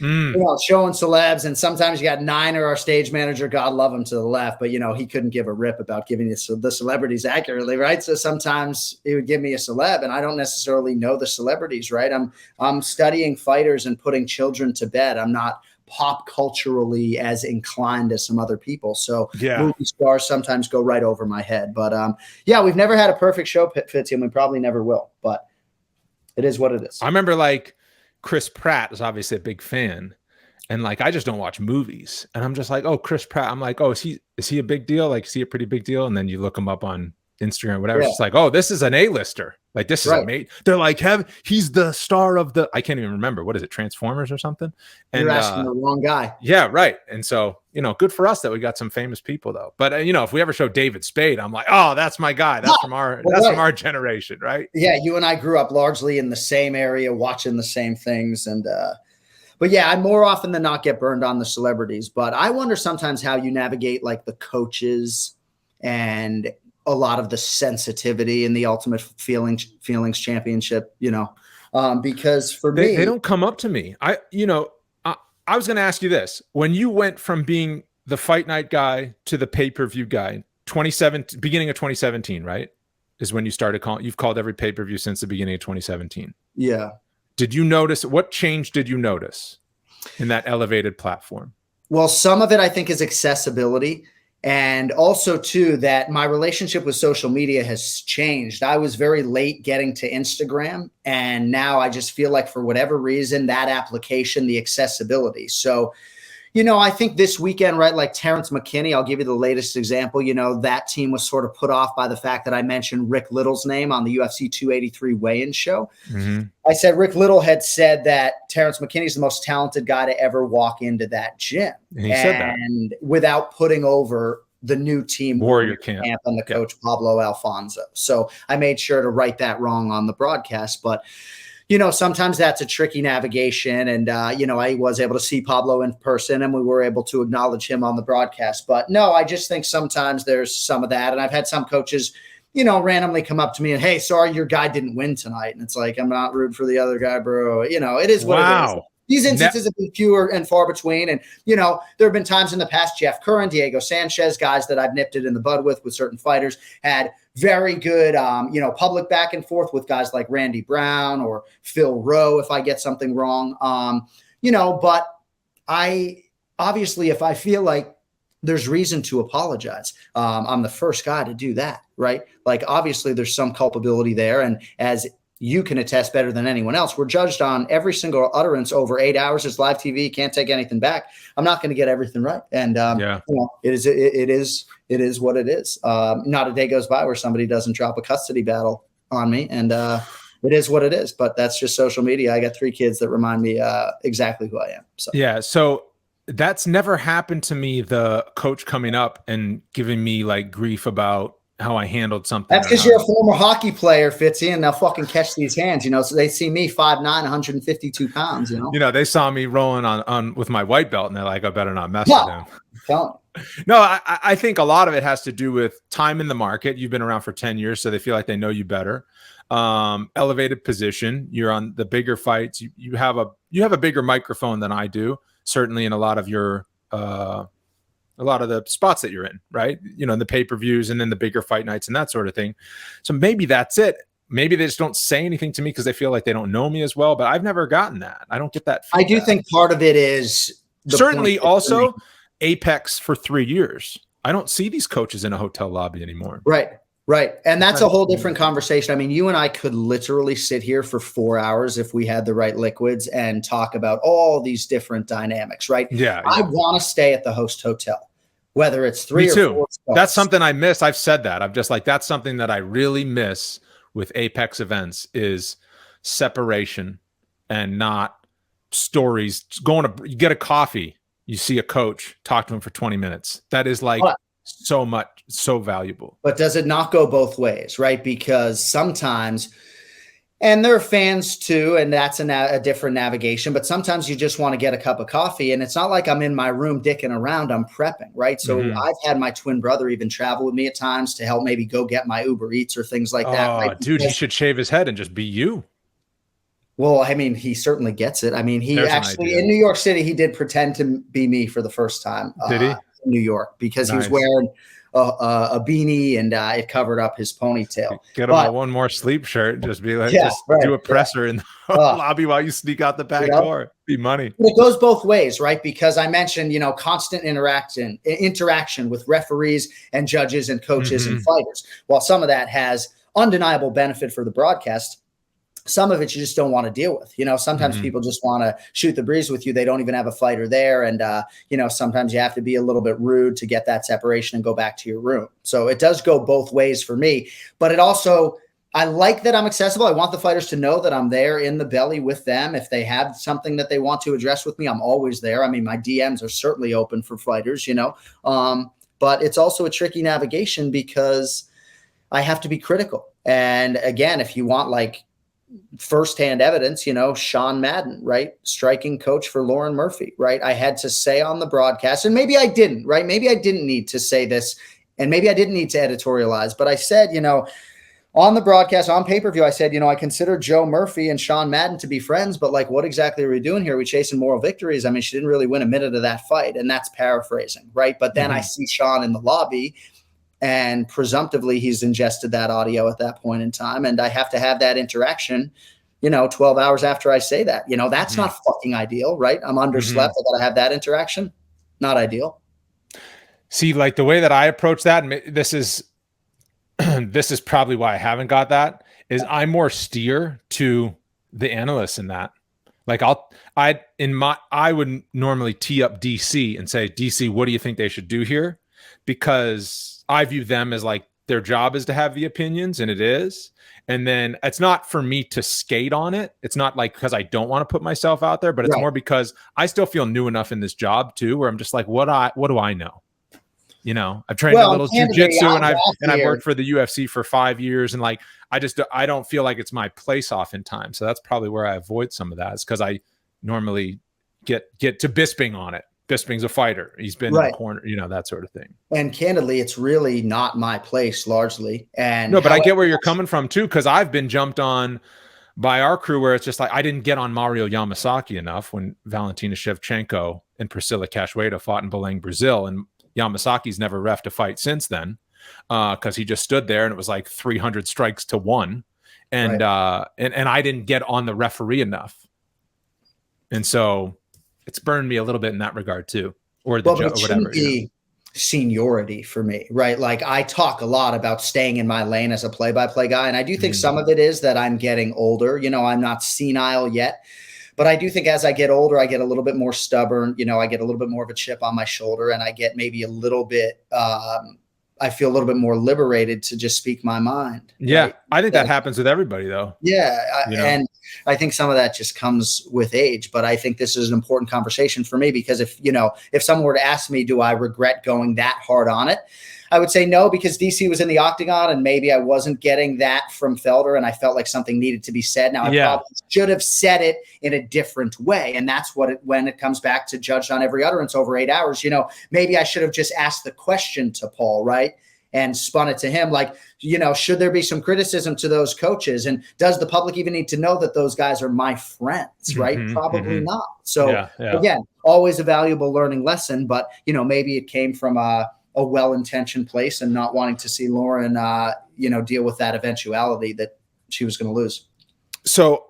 You know, showing celebs, and sometimes you got Niner, our stage manager, God love him, to the left, but he couldn't give a rip about giving the celebrities accurately, right? So sometimes he would give me a celeb, and I don't necessarily know the celebrities, right? I'm studying fighters and putting children to bed. I'm not pop culturally as inclined as some other people. So movie stars sometimes go right over my head. But we've never had a perfect show, Fitzy, and we probably never will. But it is what it is. I remember like Chris Pratt is obviously a big fan, and like I just don't watch movies, and I'm just like, oh, Chris Pratt. I'm like, oh, is he a big deal? Like, is he a pretty big deal? And then you look him up on Instagram, whatever. It's just like, oh, this is an A-lister. Like, this is amazing. They're like, he's the star of I can't even remember, what is it, Transformers or something? And you're asking the wrong guy. Yeah, right. And so, good for us that we got some famous people though. But if we ever show David Spade, I'm like, oh, that's my guy. That's from our generation, right? Yeah, you and I grew up largely in the same area, watching the same things, and but yeah, I more often than not get burned on the celebrities. But I wonder sometimes how you navigate like the coaches and a lot of the sensitivity in the Ultimate Feelings Championship, because for me, they don't come up to me. I was going to ask you this: when you went from being the fight night guy to the pay-per-view guy, beginning of 2017, right, is when you started calling. You've called every pay-per-view since the beginning of 2017. Yeah. Did you notice what change did you notice in that elevated platform? Well, some of it I think is accessibility. And also, too, that my relationship with social media has changed. I was very late getting to Instagram, and now I just feel like for whatever reason, that application, the accessibility. So, I think this weekend, right, like Terrence McKinney, I'll give you the latest example. That team was sort of put off by the fact that I mentioned Rick Little's name on the UFC 283 weigh-in show. Mm-hmm. I said Rick Little had said that Terrence McKinney is the most talented guy to ever walk into that gym. And he said that. And without putting over the new team Warrior Camp and the coach Pablo Alfonso. So I made sure to write that wrong on the broadcast. But sometimes that's a tricky navigation. And, I was able to see Pablo in person, and we were able to acknowledge him on the broadcast. But no, I just think sometimes there's some of that. And I've had some coaches, randomly come up to me and, hey, sorry, your guy didn't win tonight. And it's like, I'm not rooting for the other guy, bro. It is what it is. These instances have been fewer and far between. And, there have been times in the past, Jeff Curran, Diego Sanchez, guys that I've nipped it in the bud with certain fighters, had very good, public back and forth with guys like Randy Brown or Phil Rowe if I get something wrong. But I obviously, if I feel like there's reason to apologize, I'm the first guy to do that, right? Like, obviously there's some culpability there. And as you can attest better than anyone else. We're judged on every single utterance over 8 hours. It's live TV. Can't take anything back. I'm not going to get everything right. And, it is what it is. Not a day goes by where somebody doesn't drop a custody battle on me. And it is what it is, but that's just social media. I got 3 kids that remind me exactly who I am. So, yeah. So that's never happened to me. The coach coming up and giving me like grief about how I handled something. That's because you're a former hockey player, Fitzy, and they'll fucking catch these hands, so they see me 5'9", 152 pounds, they saw me rolling on with my white belt and they're like, I better not mess with him. No, I think a lot of it has to do with time in the market. You've been around for 10 years, so they feel like they know you better. Elevated position. You're on the bigger fights. You have a bigger microphone than I do, certainly in a lot of your a lot of the spots that you're in, right? In the pay-per-views and then the bigger fight nights and that sort of thing. So maybe that's it. Maybe they just don't say anything to me because they feel like they don't know me as well, but I've never gotten that. I don't get that feedback. I do think part of it is certainly also Apex for 3 years. I don't see these coaches in a hotel lobby anymore. Right. And that's a whole different conversation. I mean, you and I could literally sit here for 4 hours if we had the right liquids and talk about all these different dynamics, right? Yeah. I want to stay at the host hotel, whether it's 3 or 4 stars. That's something I miss. I've said that. I'm just like, that's something that I really miss with Apex events is separation and not stories. You get a coffee, you see a coach, talk to him for 20 minutes. That is like so much, so valuable. But does it not go both ways, right? Because sometimes, and there are fans too, and that's a different navigation, but sometimes you just want to get a cup of coffee, and it's not like I'm in my room dicking around, I'm prepping, right? So I've had my twin brother even travel with me at times to help maybe go get my Uber Eats or things like that. Right? Dude, he should shave his head and just be you. Well, I mean, he certainly gets it. I mean, he actually, in New York City, he did pretend to be me for the first time. Did he? In New York, because he was wearing a beanie and it covered up his ponytail. Get him one more sleep shirt and just be like, do a presser in the lobby while you sneak out the back door. Be money. It goes both ways, right? Because I mentioned, constant interaction with referees and judges and coaches and fighters. While some of that has undeniable benefit for the broadcast, some of it you just don't want to deal with. Sometimes people just want to shoot the breeze with you. They don't even have a fighter there. And, sometimes you have to be a little bit rude to get that separation and go back to your room. So it does go both ways for me. But it also, I like that I'm accessible. I want the fighters to know that I'm there in the belly with them. If they have something that they want to address with me, I'm always there. I mean, my DMs are certainly open for fighters, but it's also a tricky navigation because I have to be critical. And again, if you want like firsthand evidence, Sean Madden, right? Striking coach for Lauren Murphy, right? I had to say on the broadcast, and maybe I didn't, right? Maybe I didn't need to say this, and maybe I didn't need to editorialize, but I said, on the broadcast, on pay-per-view, I said, I consider Joe Murphy and Sean Madden to be friends, but like, what exactly are we doing here? Are we chasing moral victories? I mean, she didn't really win a minute of that fight, and that's paraphrasing, right? But then I see Sean in the lobby, and presumptively he's ingested that audio at that point in time. And I have to have that interaction, 12 hours after I say that, that's not fucking ideal, right? I'm underslept. I got to have that interaction. Not ideal. See, like the way that I approach that, and this is probably why I haven't got that, is I'm more steer to the analysts in that. Like I would normally tee up DC and say, DC, what do you think they should do here? Because I view them as like their job is to have the opinions, and it is. And then it's not for me to skate on it. It's not like because I don't want to put myself out there, but it's more because I still feel new enough in this job too, where I'm just like, what do I know? I've trained a little jujitsu and I've worked for the UFC for 5 years, and like I don't feel like it's my place oftentimes. So that's probably where I avoid some of that, is because I normally get to Bisping on it. Bisping's a fighter. He's been in the corner, that sort of thing. And candidly, it's really not my place largely. And no, but I get where you're coming from too, because I've been jumped on by our crew where it's just like I didn't get on Mario Yamasaki enough when Valentina Shevchenko and Priscilla Cachoeira fought in Belém, Brazil, and Yamasaki's never reffed a fight since then because he just stood there and it was like 300 strikes to 1, and I didn't get on the referee enough, and so it's burned me a little bit in that regard too, or whatever. seniority for me, right? Like I talk a lot about staying in my lane as a play-by-play guy. And I do think some of it is that I'm getting older. You know, I'm not senile yet, but I do think as I get older, I get a little bit more stubborn. You know, I get a little bit more of a chip on my shoulder, and I get maybe a little bit, I feel a little bit more liberated to just speak my mind. Yeah. Right? I think that happens with everybody though. Yeah. You know? And I think some of that just comes with age, but I think this is an important conversation for me because if someone were to ask me, do I regret going that hard on it? I would say no, because DC was in the octagon and maybe I wasn't getting that from Felder and I felt like something needed to be said. Now I probably should have said it in a different way. And that's when it comes back to judged on every utterance over 8 hours, maybe I should have just asked the question to Paul, right? And spun it to him like, should there be some criticism to those coaches? And does the public even need to know that those guys are my friends, right? Probably not. So again, always a valuable learning lesson, but maybe it came from a well-intentioned place and not wanting to see Lauren, deal with that eventuality that she was going to lose. So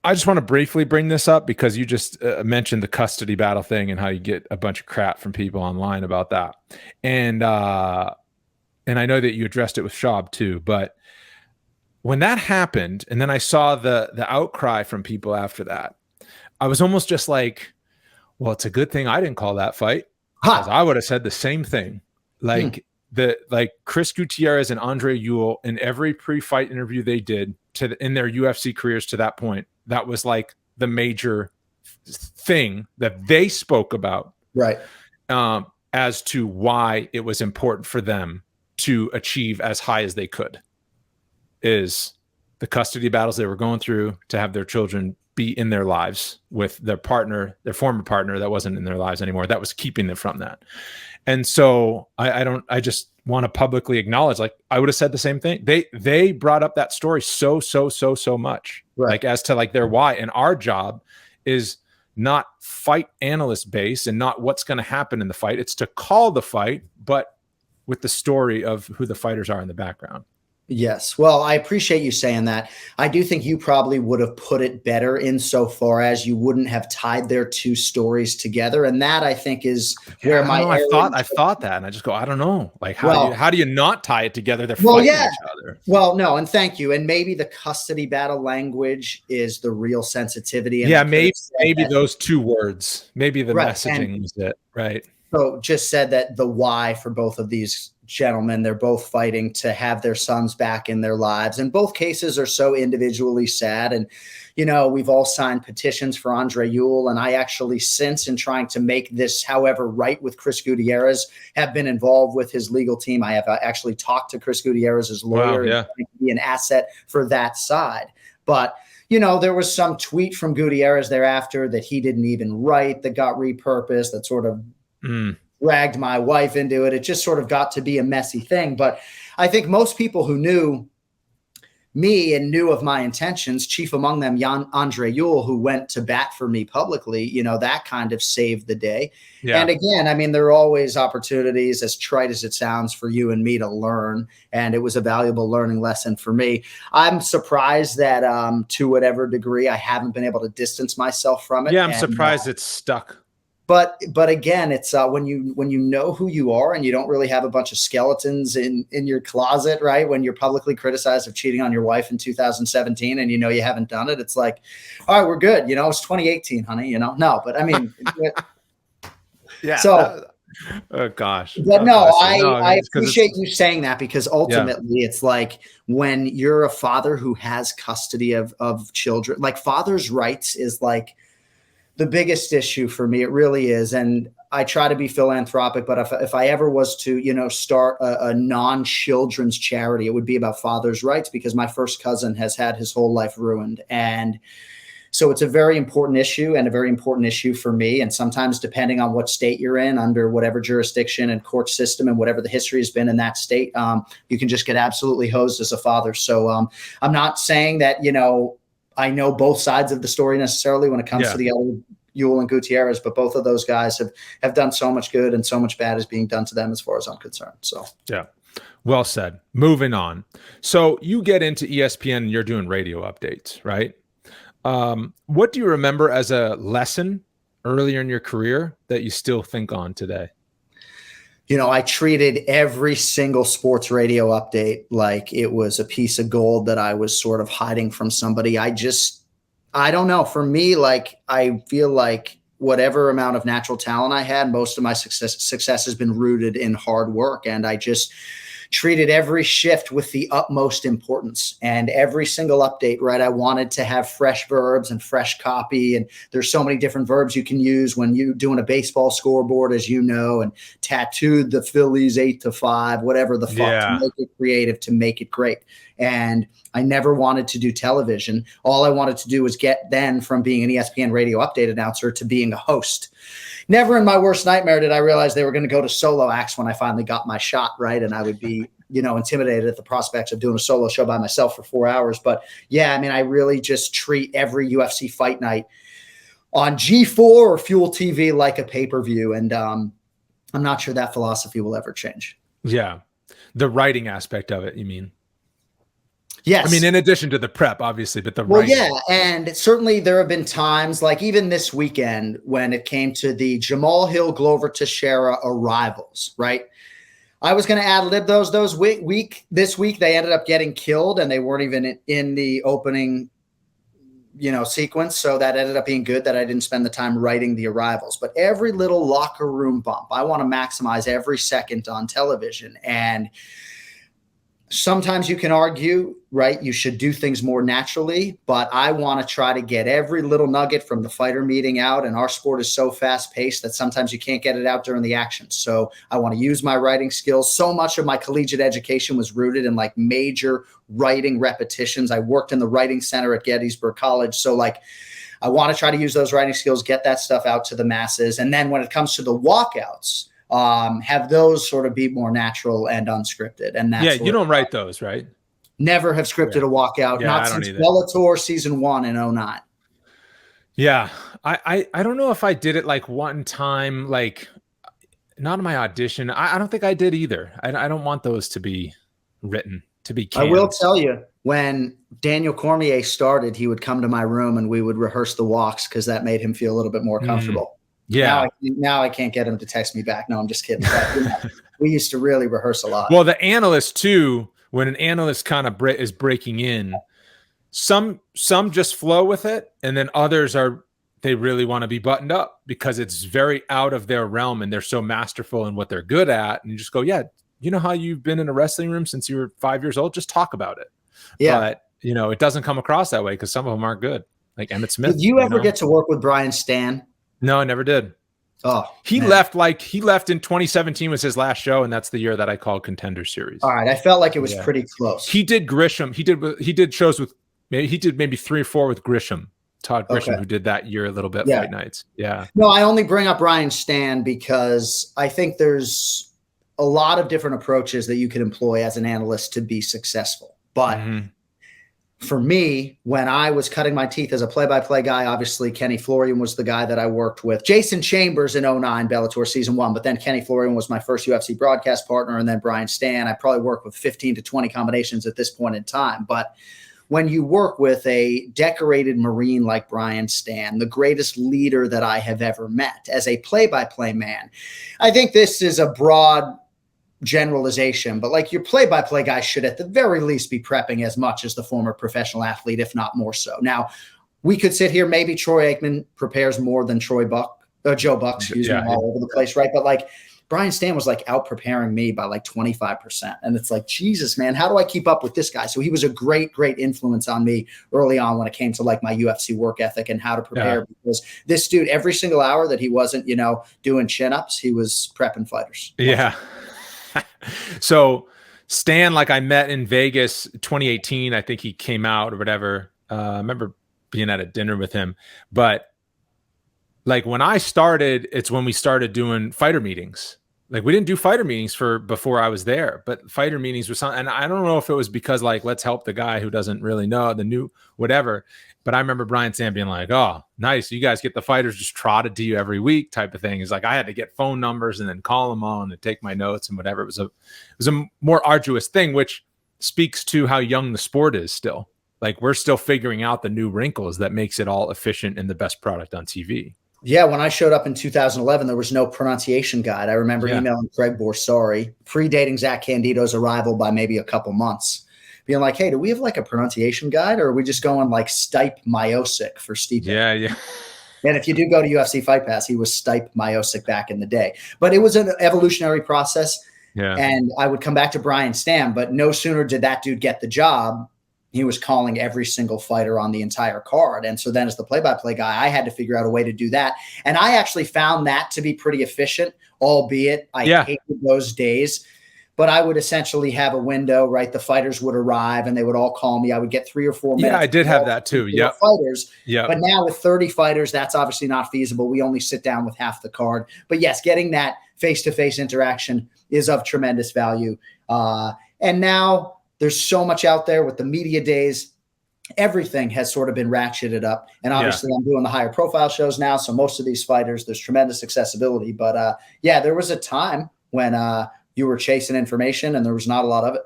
I just want to briefly bring this up because you just mentioned the custody battle thing and how you get a bunch of crap from people online about that. And I know that you addressed it with Schaub too, but when that happened, and then I saw the outcry from people after that, I was almost just like, well, it's a good thing I didn't call that fight, because I would have said the same thing. Like Chris Gutierrez and Andre Ewell, in every pre-fight interview they did in their UFC careers to that point, that was like the major thing that they spoke about, right? As to why it was important for them to achieve as high as they could, is the custody battles they were going through, to have their children be in their lives with their partner, their former partner that wasn't in their lives anymore, that was keeping them from that. And so I just want to publicly acknowledge, like, I would have said the same thing. They brought up that story so much, right? Like, as to like their why. And our job is not fight analyst based and not what's going to happen in the fight. It's to call the fight, but with the story of who the fighters are in the background. Yes. Well, I appreciate you saying that. I do think you probably would have put it better insofar as you wouldn't have tied their two stories together. And that, I think, is where I thought that, and I just go, I don't know. Like, how do you not tie it together? They're fighting each other. Well, no, and thank you. And maybe the custody battle language is the real sensitivity. And maybe those two words, maybe the messaging was it, right? So just said that the why for both of these gentlemen, they're both fighting to have their sons back in their lives. And both cases are so individually sad. And, we've all signed petitions for Andre Ewell. And I actually, since in trying to make this, however, right with Chris Gutierrez, have been involved with his legal team. I have actually talked to Chris Gutierrez's lawyer and to be an asset for that side. But there was some tweet from Gutierrez thereafter that he didn't even write, that got repurposed, that sort of dragged my wife into it. It just sort of got to be a messy thing. But I think most people who knew me and knew of my intentions, chief among them, Andre Ewell, who went to bat for me publicly, that kind of saved the day. Yeah. And again, I mean, there are always opportunities, as trite as it sounds, for you and me to learn. And it was a valuable learning lesson for me. I'm surprised that to whatever degree I haven't been able to distance myself from it. Yeah, I'm surprised it's stuck. But again, it's when you know who you are and you don't really have a bunch of skeletons in your closet, right? When you're publicly criticized of cheating on your wife in 2017 and you haven't done it, it's like, all right, we're good. It's 2018, honey. No, but I mean, yeah. So, oh gosh. But I appreciate you saying that, because ultimately it's like when you're a father who has custody of children, like father's rights is like the biggest issue for me. It really is. And I try to be philanthropic, but if I ever was to, start a non-children's charity, it would be about fathers' rights, because my first cousin has had his whole life ruined. And so it's a very important issue, and a very important issue for me. And sometimes, depending on what state you're in, under whatever jurisdiction and court system and whatever the history has been in that state, you can just get absolutely hosed as a father. So I'm not saying that, I know both sides of the story necessarily when it comes to the other Ewell and Gutierrez, but both of those guys have done so much good, and so much bad is being done to them as far as I'm concerned. So, yeah, well said. Moving on. So you get into ESPN and you're doing radio updates, right? What do you remember as a lesson earlier in your career that you still think on today? I treated every single sports radio update like it was a piece of gold that I was sort of hiding from somebody. I don't know. For me, like, I feel like whatever amount of natural talent I had, most of my success has been rooted in hard work. And I just treated every shift with the utmost importance, and every single update, right? I wanted to have fresh verbs and fresh copy. And there's so many different verbs you can use when you're doing a baseball scoreboard, as you know, and tattooed the Phillies 8-5, whatever the fuck, to make it creative, to make it great. And I never wanted to do television. All I wanted to do was get then from being an ESPN radio update announcer to being a host. Never in my worst nightmare did I realize they were going to go to solo acts when I finally got my shot, right? And I would be, intimidated at the prospects of doing a solo show by myself for 4 hours. But yeah, I mean, I really just treat every UFC fight night on G4 or Fuel TV like a pay-per-view. And I'm not sure that philosophy will ever change. Yeah. The writing aspect of it, you mean? Yes. I mean, in addition to the prep, obviously, but the writing. Yeah, and certainly there have been times, like even this weekend, when it came to the Jamal Hill, Glover Teixeira arrivals, right? I was going to ad-lib those this week. They ended up getting killed, and they weren't even in the opening, sequence. So that ended up being good that I didn't spend the time writing the arrivals. But every little locker room bump, I want to maximize every second on television. And sometimes you can argue, right, you should do things more naturally, but I want to try to get every little nugget from the fighter meeting out. And our sport is so fast paced that sometimes you can't get it out during the action. So I want to use my writing skills. So much of my collegiate education was rooted in like major writing repetitions. I worked in the writing center at Gettysburg College. So like, I want to try to use those writing skills, get that stuff out to the masses. And then when it comes to the walkouts, have those sort of be more natural and unscripted. And that's you don't write those, right? Never have scripted a walkout, not since Bellator season 1 in 2009. Yeah. I don't know if I did it like one time, like not in my audition. I don't think I did either. I don't want those to be written, to be canned. I will tell you, when Daniel Cormier started, he would come to my room and we would rehearse the walks because that made him feel a little bit more comfortable. Yeah. Now I can't get him to text me back. No, I'm just kidding. But, we used to really rehearse a lot. Well, the analyst too, when an analyst kind of is breaking in, some just flow with it. And then others they really want to be buttoned up because it's very out of their realm and they're so masterful in what they're good at. And you just go, yeah, you know how you've been in a wrestling room since you were 5 years old? Just talk about it. Yeah. But, it doesn't come across that way because some of them aren't good. Like Emmett Smith. Did you ever get to work with Brian Stan? No, I never did. Oh, he left in 2017 was his last show, and that's the year that I called Contender Series. All right, I felt like it was pretty close. He did Grisham. He did shows with maybe 3 or 4 with Grisham, Todd Grisham, who did that year a little bit. Fight nights. Yeah. No, I only bring up Brian Stan because I think there's a lot of different approaches that you could employ as an analyst to be successful, but. For me, when I was cutting my teeth as a play-by-play guy, obviously Kenny Florian was the guy that I worked with. Jason Chambers in 2009, Bellator season 1, but then Kenny Florian was my first UFC broadcast partner, and then Brian Stan. I probably worked with 15 to 20 combinations at this point in time. But when you work with a decorated Marine like Brian Stan, the greatest leader that I have ever met as a play-by-play man, I think this is a broad generalization, but like your play-by-play guy should at the very least be prepping as much as the former professional athlete, if not more so. Now, we could sit here, maybe Troy Aikman prepares more than Joe Buck, all over the place, right? But like Brian Stan was like out preparing me by like 25%. And it's like, Jesus, man, how do I keep up with this guy? So he was a great influence on me early on when it came to like my UFC work ethic and how to prepare, because this dude, every single hour that he wasn't, doing chin-ups, he was prepping fighters. Yeah. So Stan, like I met in Vegas 2018, I think he came out or whatever. I remember being at a dinner with him, but like when I started, it's when we started doing fighter meetings. Like we didn't do fighter meetings before I was there, but fighter meetings were something. And I don't know if it was because like, let's help the guy who doesn't really know the new whatever. But I remember Brian Stan being like, oh, nice. You guys get the fighters just trotted to you every week type of thing. It's like I had to get phone numbers and then call them on and take my notes and whatever. It was a more arduous thing, which speaks to how young the sport is still. Like we're still figuring out the new wrinkles that makes it all efficient and the best product on TV. Yeah, when I showed up in 2011, there was no pronunciation guide. I remember Yeah. emailing Craig Borsari, predating Zach Candido's arrival by maybe a couple months, being like, hey, do we have like a pronunciation guide, or are we just going like Stipe Miocic for Stipe? Yeah. Yeah. And if you do go to UFC Fight Pass, he was Stipe Miocic back in the day. But it was an evolutionary process. Yeah. And I would come back to Brian Stam, but no sooner did that dude get the job, he was calling every single fighter on the entire card. And so then as the play-by-play guy, I had to figure out a way to do that. And I actually found that to be pretty efficient, albeit I hated those days. But I would essentially have a window, right? The fighters would arrive and they would all call me. I would get 3 or 4 minutes. Yeah, I did have that too. Yeah. Fighters. Yeah. But now with 30 fighters, that's obviously not feasible. We only sit down with half the card. But yes, getting that face-to-face interaction is of tremendous value. And now there's so much out there with the media days. Everything has sort of been ratcheted up. And obviously I'm doing the higher profile shows now. So most of these fighters, there's tremendous accessibility. But yeah, there was a time when you were chasing information and there was not a lot of it.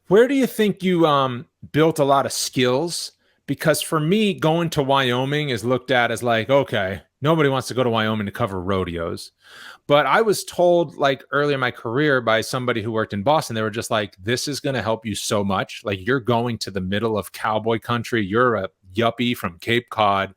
Where do you think you built a lot of skills? Because for me, going to Wyoming is looked at as like, okay, nobody wants to go to Wyoming to cover rodeos. But I was told like early in my career by somebody who worked in Boston, they were just like, this is going to help you so much. Like you're going to the middle of cowboy country. You're a yuppie from Cape Cod,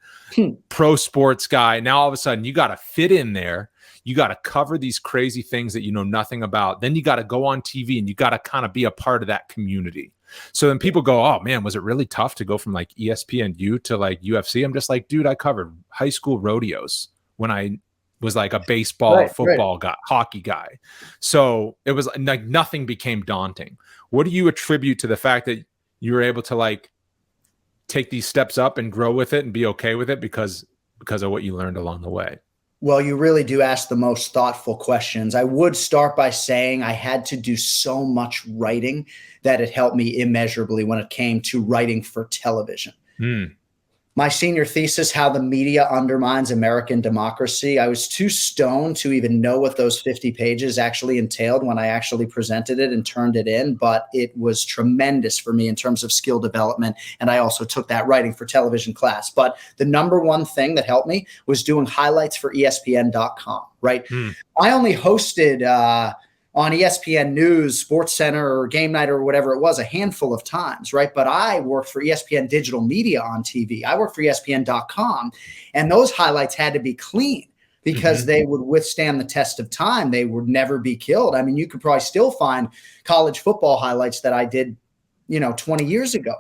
pro sports guy. Now all of a sudden you got to fit in there. You got to cover these crazy things that you know nothing about. Then you got to go on TV and you got to kind of be a part of that community. So then people go, oh man, was it really tough to go from like ESPNU to like UFC? I'm just like, dude, I covered high school rodeos when I was like a baseball, football guy, hockey guy. So it was like nothing became daunting. What do you attribute to the fact that you were able to like take these steps up and grow with it and be okay with it because of what you learned along the way? Well, you really do ask the most thoughtful questions. I would start by saying I had to do so much writing that it helped me immeasurably when it came to writing for television. My senior thesis, How the Media Undermines American Democracy, I was too stoned to even know what those 50 pages actually entailed when I actually presented it and turned it in. But it was tremendous for me in terms of skill development. And I also took that writing for television class. But the number one thing that helped me was doing highlights for ESPN.com, right? I only hosted on ESPN News, Sports Center, or Game Night, or whatever it was, a handful of times, right? But I worked for ESPN Digital Media on TV. I worked for ESPN.com, and those highlights had to be clean because they would withstand the test of time. They would never be killed. I mean, you could probably still find college football highlights that I did, 20 years ago.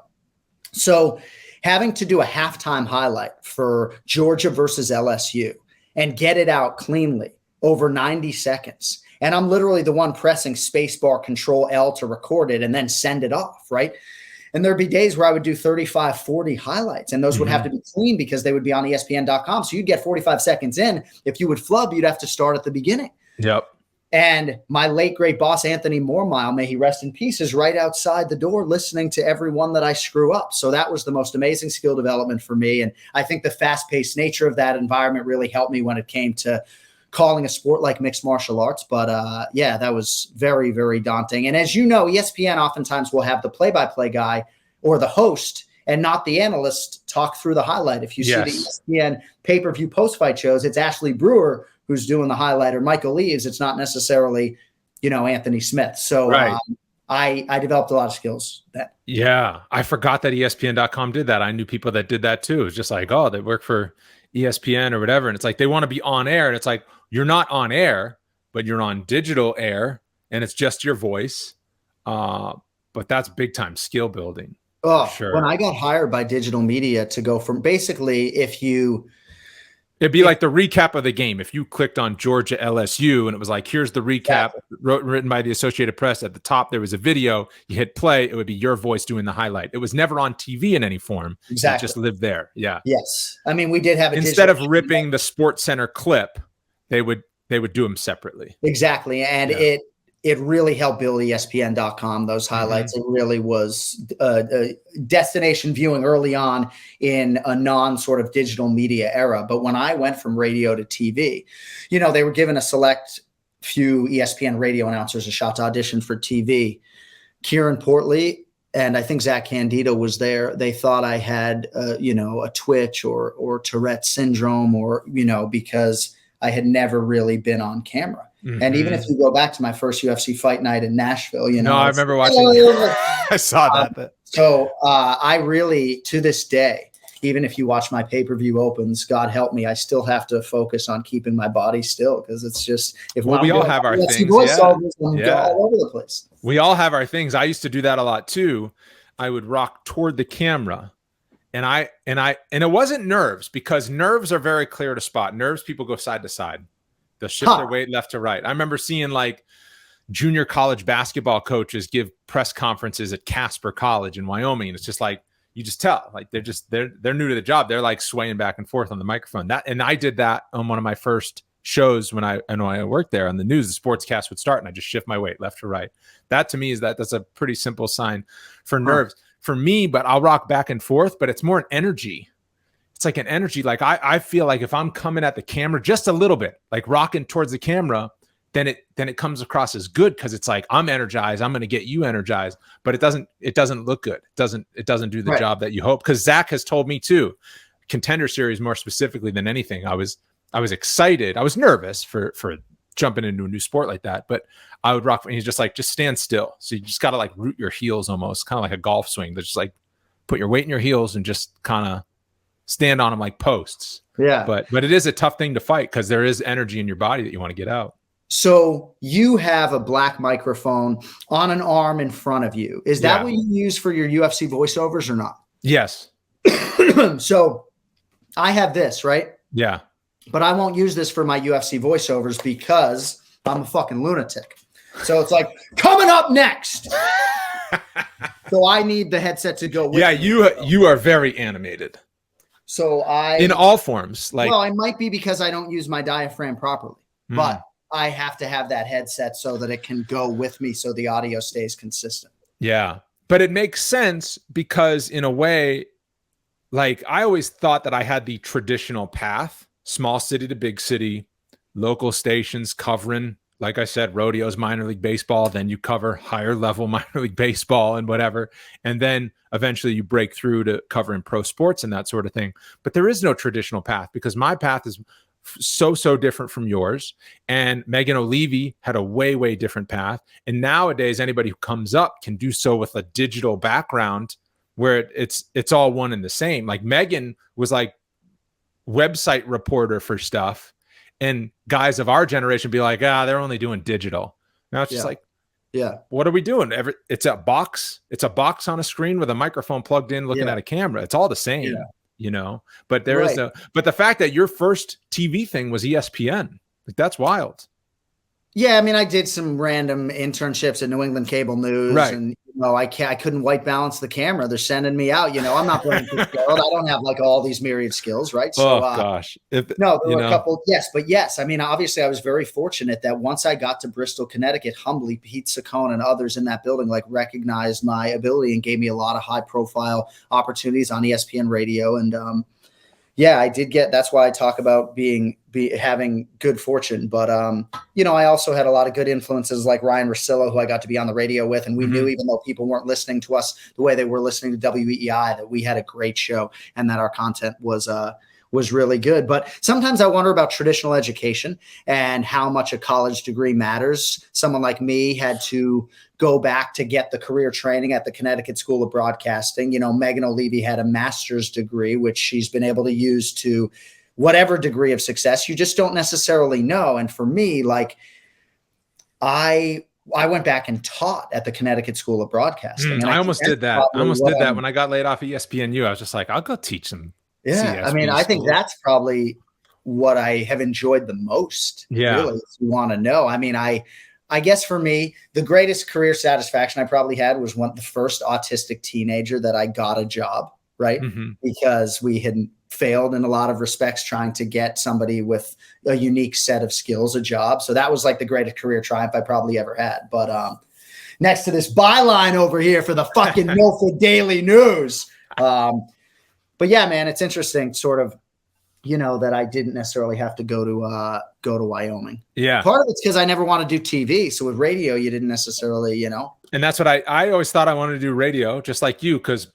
So having to do a halftime highlight for Georgia versus LSU and get it out cleanly over 90 seconds. And I'm literally the one pressing spacebar Control L to record it and then send it off, right? And there'd be days where I would do 35, 40 highlights, and those would have to be clean because they would be on ESPN.com. So you'd get 45 seconds in. If you would flub, you'd have to start at the beginning. Yep. And my late, great boss, Anthony Mormile, may he rest in peace, is right outside the door listening to every one that I screw up. So that was the most amazing skill development for me. And I think the fast-paced nature of that environment really helped me when it came to calling a sport like mixed martial arts. But yeah, that was very, very daunting. And as you know, ESPN oftentimes will have the play-by-play guy or the host and not the analyst talk through the highlight. If you see the ESPN pay-per-view post-fight shows, it's Ashley Brewer who's doing the highlight, or Michael Leaves. It's not necessarily, Anthony Smith. So I developed a lot of skills then. Yeah. I forgot that ESPN.com did that. I knew people that did that too. It's just like, oh, they work for ESPN or whatever. And it's like, they want to be on air. And it's like, you're not on air, but you're on digital air and it's just your voice. But that's big time skill building. Oh, sure. When I got hired by digital media to go from basically it'd be like the recap of the game. If you clicked on Georgia LSU and it was like, here's the recap written by the Associated Press, at the top there was a video, you hit play, it would be your voice doing the highlight. It was never on TV in any form. Exactly. It just lived there. Yeah. Yes. I mean, we did have instead of ripping the Sports Center clip, they would do them separately. Exactly. And it really helped build ESPN.com, those highlights. It really was destination viewing early on in a non-sort of digital media era. But when I went from radio to TV, they were given a select few ESPN radio announcers a shot to audition for TV. Kieran Portley and I think Zach Candido was there. They thought I had, a twitch or Tourette syndrome, or, because I had never really been on camera. Mm-hmm. And even if you go back to my first UFC fight night in Nashville, I remember watching. I saw that. So I really, to this day, even if you watch my pay-per-view opens, God help me, I still have to focus on keeping my body still, because it's just, we all have our things. Yeah. All over the place. We all have our things. I used to do that a lot too. I would rock toward the camera, and it wasn't nerves, because nerves are very clear to spot. Nerves, people go side to side. They'll shift their weight left to right. I remember seeing like junior college basketball coaches give press conferences at Casper College in Wyoming. And it's just like, you just tell, like they're new to the job. They're like swaying back and forth on the microphone. And I did that on one of my first shows when I worked there on the news. The sportscast would start and I just shift my weight left to right. That to me that's a pretty simple sign for nerves for me, but I'll rock back and forth, but it's more an energy. It's like an energy. Like I feel like if I'm coming at the camera just a little bit, like rocking towards the camera, then it comes across as good, because it's like I'm energized. I'm going to get you energized, but it doesn't look good. It doesn't do the job that you hope. Because Zach has told me too, Contender Series more specifically than anything. I was excited. I was nervous for jumping into a new sport like that, but I would rock. And he's just like, just stand still. So you just got to like root your heels, almost kind of like a golf swing. Just like put your weight in your heels and just kind of stand on them like posts. Yeah. But it is a tough thing to fight, because there is energy in your body that you want to get out. So you have a black microphone on an arm in front of you. Is that what you use for your UFC voiceovers or not? Yes. So I have this, right? Yeah. But I won't use this for my UFC voiceovers because I'm a fucking lunatic. So it's like, coming up next. So I need the headset to go with me. You are very animated. So in all forms. Like, well, I might be because I don't use my diaphragm properly. But I have to have that headset so that it can go with me, so the audio stays consistent. Yeah. But it makes sense, because in a way, like I always thought that I had the traditional path, small city to big city, local stations covering, like I said, rodeos, minor league baseball, then you cover higher level minor league baseball and whatever. And then eventually you break through to covering pro sports and that sort of thing. But there is no traditional path, because my path is so different from yours. And Megan O'Leary had a way different path. And nowadays, anybody who comes up can do so with a digital background where it's all one and the same. Like Megan was like website reporter for stuff, and guys of our generation be like, they're only doing digital. Now it's just like, what are we doing? It's a box on a screen with a microphone plugged in, looking at a camera. It's all the same. But there is but the fact that your first TV thing was ESPN, like that's wild. Yeah. I mean, I did some random internships at New England Cable News, and I couldn't white balance the camera. They're sending me out, I'm not very skilled. I don't have like all these myriad skills. Right. So, gosh. There were a couple. Yes. I mean, obviously I was very fortunate that once I got to Bristol, Connecticut, humbly Pete Saccone and others in that building, like recognized my ability and gave me a lot of high profile opportunities on ESPN radio. And, I did that's why I talk about having good fortune. But, I also had a lot of good influences like Ryan Russillo, who I got to be on the radio with. And we knew, even though people weren't listening to us the way they were listening to WEEI, that we had a great show and that our content was really good. But sometimes I wonder about traditional education and how much a college degree matters. Someone like me had to go back to get the career training at the Connecticut School of Broadcasting. Megan O'Leary had a master's degree, which she's been able to use to whatever degree of success. You just don't necessarily know. And for me, like I went back and taught at the Connecticut School of Broadcasting. And I almost did that. When I got laid off at ESPNU. I was just like, I'll go teach them. Yeah. I mean, I think that's probably what I have enjoyed the most. Yeah. Really, if you want to know. I mean, I guess for me, the greatest career satisfaction I probably had was when the first autistic teenager that I got a job, right? Mm-hmm. Because we had failed in a lot of respects trying to get somebody with a unique set of skills a job. So that was like the greatest career triumph I probably ever had. But next to this byline over here for the fucking Milford Daily News. But yeah, man, it's interesting sort of, that I didn't necessarily have to go to Wyoming. Yeah. Part of it's because I never want to do TV. So with radio, you didn't necessarily, And that's what I always thought I wanted to do radio, just like you, because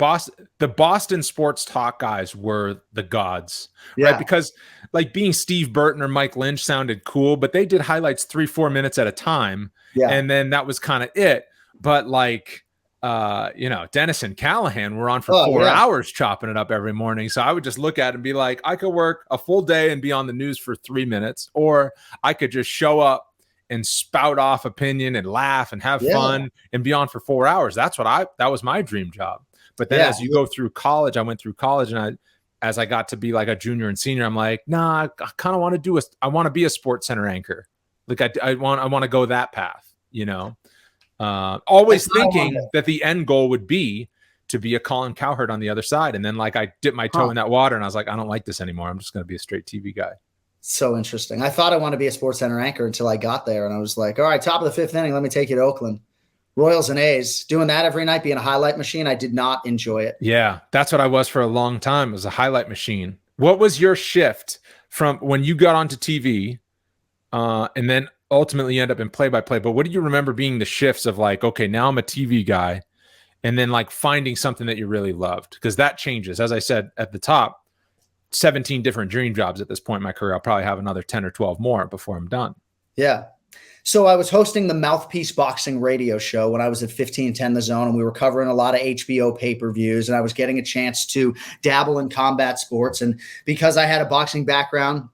the Boston sports talk guys were the gods, right? Yeah. Because like being Steve Burton or Mike Lynch sounded cool, but they did highlights 3-4 minutes at a time. Yeah. And then that was kind of it. But like, Dennis and Callahan were on for 4 hours chopping it up every morning. So I would just look at it and be like, I could work a full day and be on the news for 3 minutes, or I could just show up and spout off opinion and laugh and have fun and be on for 4 hours. That was my dream job. But then as you go through college, I went through college, and as I got to be like a junior and senior, I'm like, nah, I kind of want to I want to be a Sports Center anchor. Like I want to go that path, always thinking that the end goal would be to be a Colin Cowherd on the other side. And then like I dipped my toe in that water and I was like, I don't like this anymore. I'm just going to be a straight TV guy. So interesting. I thought I wanted to be a Sports Center anchor until I got there, and I was like, all right, top of the fifth inning, let me take you to Oakland. Royals and A's. Doing that every night, being a highlight machine, I did not enjoy it. Yeah, that's what I was for a long time, was a highlight machine. What was your shift from when you got onto TV and then ultimately you end up in play-by-play? But what do you remember being the shifts of like, okay, now I'm a TV guy, and then like finding something that you really loved? Because that changes. As I said at the top, 17 different dream jobs at this point in my career. I'll probably have another 10 or 12 more before I'm done. Yeah. So I was hosting the Mouthpiece Boxing radio show when I was at 1510 The Zone, and we were covering a lot of HBO pay-per-views, and I was getting a chance to dabble in combat sports. And because I had a boxing background,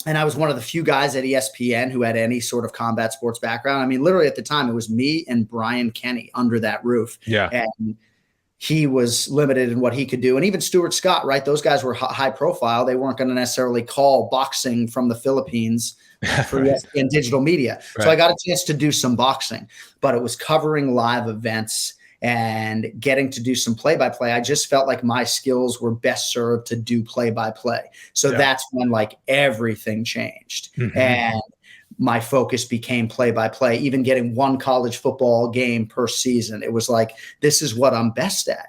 and I was one of the few guys at ESPN who had any sort of combat sports background. I mean, literally at the time, it was me and Brian Kenny under that roof. Yeah. And he was limited in what he could do. And even Stuart Scott, right? Those guys were high profile. They weren't going to necessarily call boxing from the Philippines for ESPN digital media. Right. So I got a chance to do some boxing, but it was covering live events and getting to do some play-by-play. I just felt like my skills were best served to do play-by-play. So that's when like everything changed. Mm-hmm. And my focus became play-by-play, even getting one college football game per season. It was like, this is what I'm best at.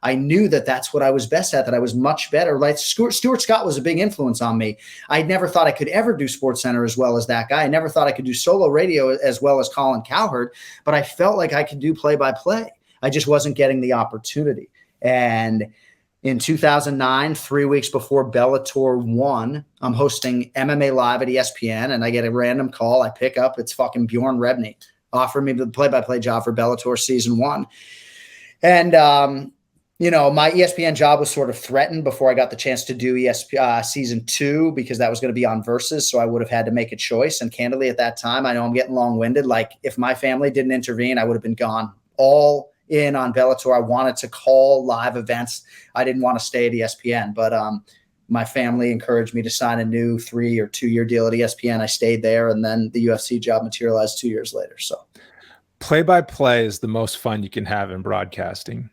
I knew that that's what I was best at, that I was much better. Like Stuart Scott was a big influence on me. I never thought I could ever do Sports Center as well as that guy. I never thought I could do solo radio as well as Colin Cowherd, but I felt like I could do play-by-play. I just wasn't getting the opportunity. And in 2009, 3 weeks before Bellator 1, I'm hosting MMA Live at ESPN, and I get a random call. I pick up. It's fucking Bjorn Rebney offering me the play-by-play job for Bellator Season 1. And, my ESPN job was sort of threatened before I got the chance to do Season 2, because that was going to be on Versus, so I would have had to make a choice. And candidly, at that time, I know I'm getting long-winded. Like, if my family didn't intervene, I would have been gone all in on Bellator. I wanted to call live events. I didn't want to stay at ESPN, but my family encouraged me to sign a new 3 or 2 year deal at ESPN. I stayed there, and then the UFC job materialized 2 years later. So play-by-play is the most fun you can have in broadcasting.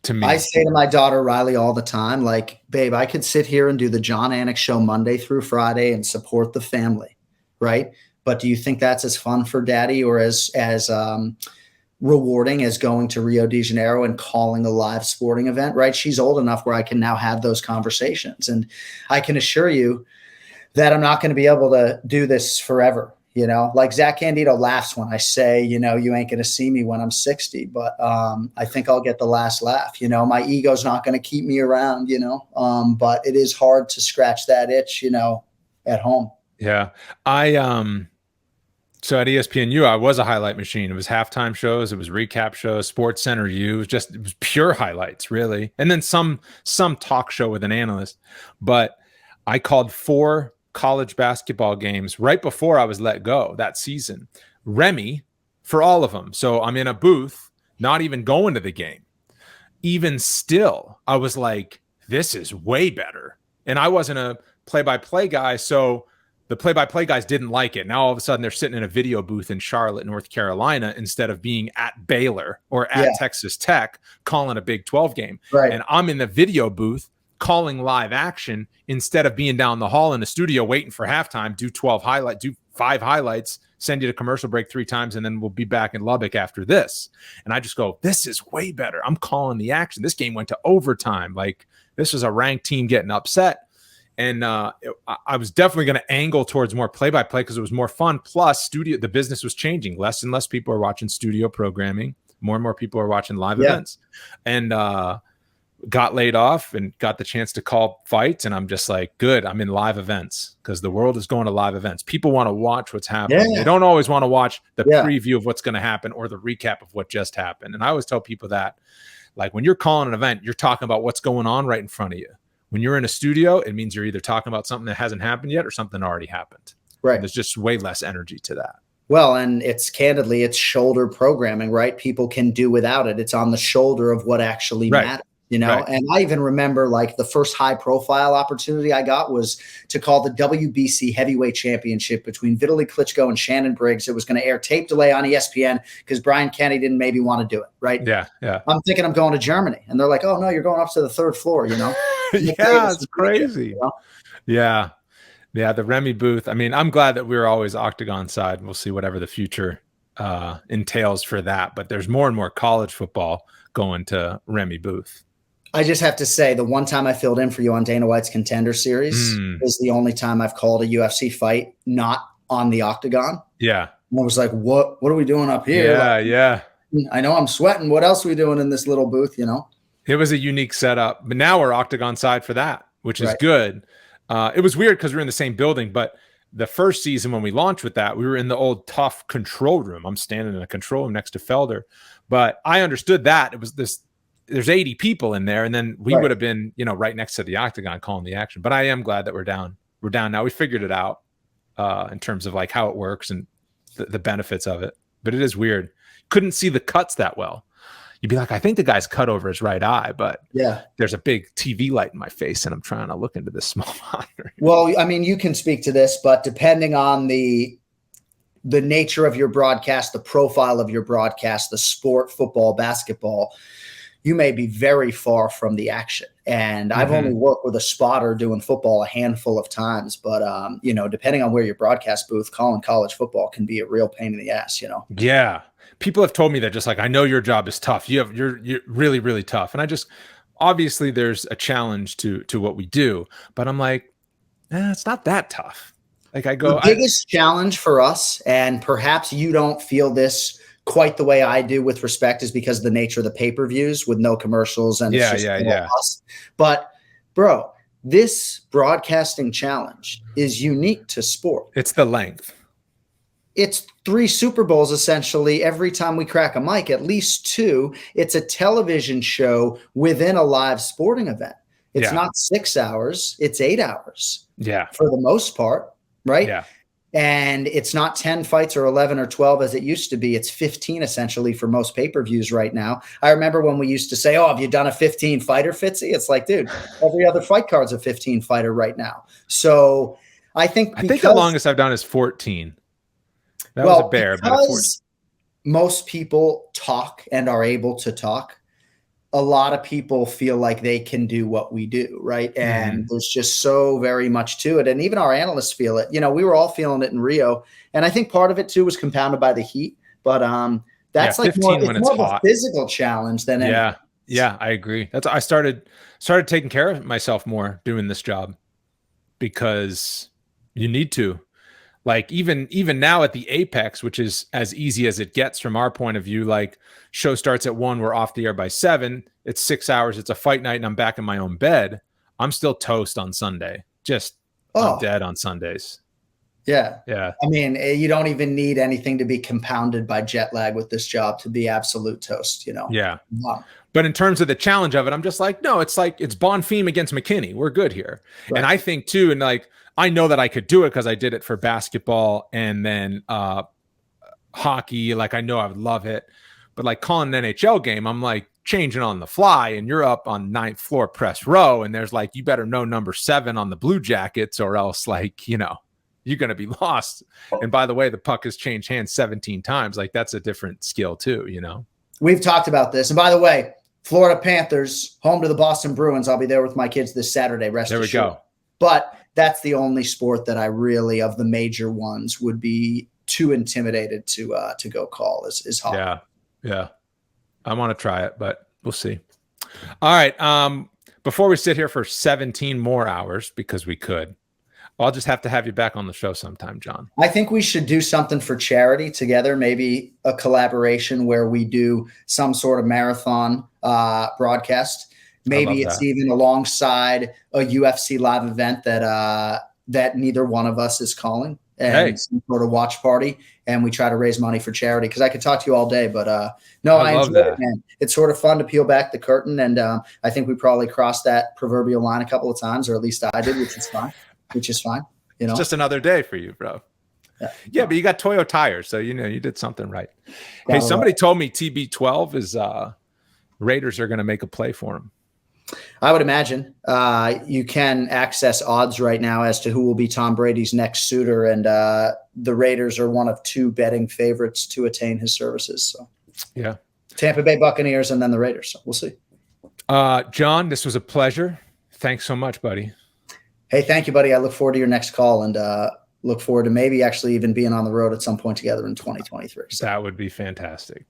To me, I say to my daughter Riley all the time, like, babe, I could sit here and do the Jon Anik show Monday through Friday and support the family, right? But do you think that's as fun for daddy, or as rewarding as going to Rio de Janeiro and calling a live sporting event, right? She's old enough where I can now have those conversations. And I can assure you that I'm not going to be able to do this forever. Like Zach Candido laughs when I say, you ain't going to see me when I'm 60, but I think I'll get the last laugh. My ego's not going to keep me around, but it is hard to scratch that itch, at home. Yeah. So at ESPNU, I was a highlight machine. It was halftime shows. It was recap shows, Sports Center U. It was pure highlights, really. And then some talk show with an analyst. But I called 4 college basketball games right before I was let go that season. Remy for all of them. So I'm in a booth, not even going to the game. Even still, I was like, this is way better. And I wasn't a play-by-play guy, so the play-by-play guys didn't like it. Now all of a sudden they're sitting in a video booth in Charlotte, North Carolina, instead of being at Baylor or at Texas Tech calling a Big 12 game. Right. And I'm in the video booth calling live action instead of being down the hall in the studio waiting for halftime, do 5 highlights, send you to commercial break 3 times, and then we'll be back in Lubbock after this. And I just go, this is way better. I'm calling the action. This game went to overtime. Like, this was a ranked team getting upset. And I was definitely going to angle towards more play-by-play because it was more fun. Plus, the business was changing. Less and less people are watching studio programming. More and more people are watching live events. And got laid off and got the chance to call fights. And I'm just like, good, I'm in live events because the world is going to live events. People want to watch what's happening. They don't always want to watch the preview of what's going to happen or the recap of what just happened. And I always tell people that, like, when you're calling an event, you're talking about what's going on right in front of you. When you're in a studio, it means you're either talking about something that hasn't happened yet or something already happened. Right. And there's just way less energy to that. Well, and it's shoulder programming, right? People can do without it. It's on the shoulder of what actually matters. And I even remember, like, the first high profile opportunity I got was to call the WBC heavyweight championship between Vitaly Klitschko and Shannon Briggs. It was going to air tape delay on ESPN because Brian Kenny didn't maybe want to do it. Right. Yeah. I'm thinking I'm going to Germany, and they're like, oh no, you're going up to the third floor, Yeah, it's crazy. Yeah. The Remy booth. I mean, I'm glad that we're always Octagon side. We'll see whatever the future entails for that. But there's more and more college football going to Remy booth. I just have to say, the one time I filled in for you on Dana White's Contender Series is the only time I've called a UFC fight not on the Octagon. Yeah. And I was like, what are we doing up here? I know I'm sweating. What else are we doing in this little booth, It was a unique setup. But now we're Octagon side for that, which is good. It was weird because we're in the same building, but the first season when we launched with that, we were in the old tough control room. I'm standing in a control room next to Felder. But I understood that. It was there's 80 people in there, and then we would have been, right next to the Octagon calling the action. But I am glad that we're down. We're down now. We figured it out in terms of like how it works and the benefits of it. But it is weird. Couldn't see the cuts that well. You'd be like, I think the guy's cut over his right eye, but there's a big TV light in my face, and I'm trying to look into this small monitor. Well, I mean, you can speak to this, but depending on the nature of your broadcast, the profile of your broadcast, the sport, football, basketball, you may be very far from the action. And I've only worked with a spotter doing football a handful of times, but depending on where your broadcast booth, calling college football can be a real pain in the ass, Yeah. People have told me that, just like, I know your job is tough. You're really, really tough. And I just, obviously there's a challenge to what we do, but I'm like, it's not that tough. Like, the biggest challenge for us, and perhaps you don't feel this quite the way I do with respect, is because of the nature of the pay-per-views with no commercials and us. But bro, this broadcasting challenge is unique to sport. It's the length. It's 3 Super Bowls essentially every time we crack a mic, at least 2. It's a television show within a live sporting event. It's not 6 hours, it's 8 hours. Yeah. For the most part, right? Yeah. And it's not 10 fights or 11 or 12 as it used to be. It's 15 essentially for most pay-per-views right now. I remember when we used to say, oh, have you done a 15 fighter, Fitzy? It's like, dude, every other fight card's a 15 fighter right now. So I think the longest I've done is 14. That was a bear. Because most people talk and are able to talk, a lot of people feel like they can do what we do, right? And there's just so very much to it. And even our analysts feel it. We were all feeling it in Rio. And I think part of it too was compounded by the heat. But that's like more of a physical challenge than anything. Yeah, I agree. I started taking care of myself more doing this job because you need to. Like, even now at the Apex, which is as easy as it gets from our point of view, like, show starts at 1, we're off the air by 7. It's 6 hours. It's a fight night, and I'm back in my own bed. I'm still toast on Sunday. I'm dead on Sundays. Yeah. I mean, you don't even need anything to be compounded by jet lag with this job to be absolute toast, Yeah. Wow. But in terms of the challenge of it, I'm just like, no, it's like, it's Bonfim against McKinney. We're good here. Right. And I think too, and like, I know that I could do it because I did it for basketball and then hockey. Like, I know I would love it. But like, calling an NHL game, I'm like changing on the fly, and you're up on 9th floor press row, and there's like, you better know number 7 on the Blue Jackets, or else, like, you're going to be lost. And by the way, the puck has changed hands 17 times. Like, that's a different skill too, We've talked about this. And by the way, Florida Panthers, home to the Boston Bruins. I'll be there with my kids this Saturday. There we go. But that's the only sport that I really, of the major ones, would be too intimidated to go call is hockey. Yeah. I want to try it, but we'll see. All right. before we sit here for 17 more hours, because we could, I'll just have to have you back on the show sometime, Jon. I think we should do something for charity together, maybe a collaboration where we do some sort of marathon broadcast. Maybe it's even alongside a UFC live event that neither one of us is calling, and some sort of watch party, and we try to raise money for charity. Because I could talk to you all day, but no, I enjoy it, man. It's sort of fun to peel back the curtain, and I think we probably crossed that proverbial line a couple of times, or at least I did, which is fine. You know, it's just another day for you, bro. Yeah, but you got Toyo tires, so you did something right. Hey, somebody told me TB12 is Raiders are going to make a play for him. I would imagine you can access odds right now as to who will be Tom Brady's next suitor, and the Raiders are one of 2 betting favorites to attain his services. So, yeah, Tampa Bay Buccaneers and then the Raiders. So we'll see. Jon, this was a pleasure. Thanks so much, buddy. Hey, thank you, buddy. I look forward to your next call, and look forward to maybe actually even being on the road at some point together in 2023. So. That would be fantastic.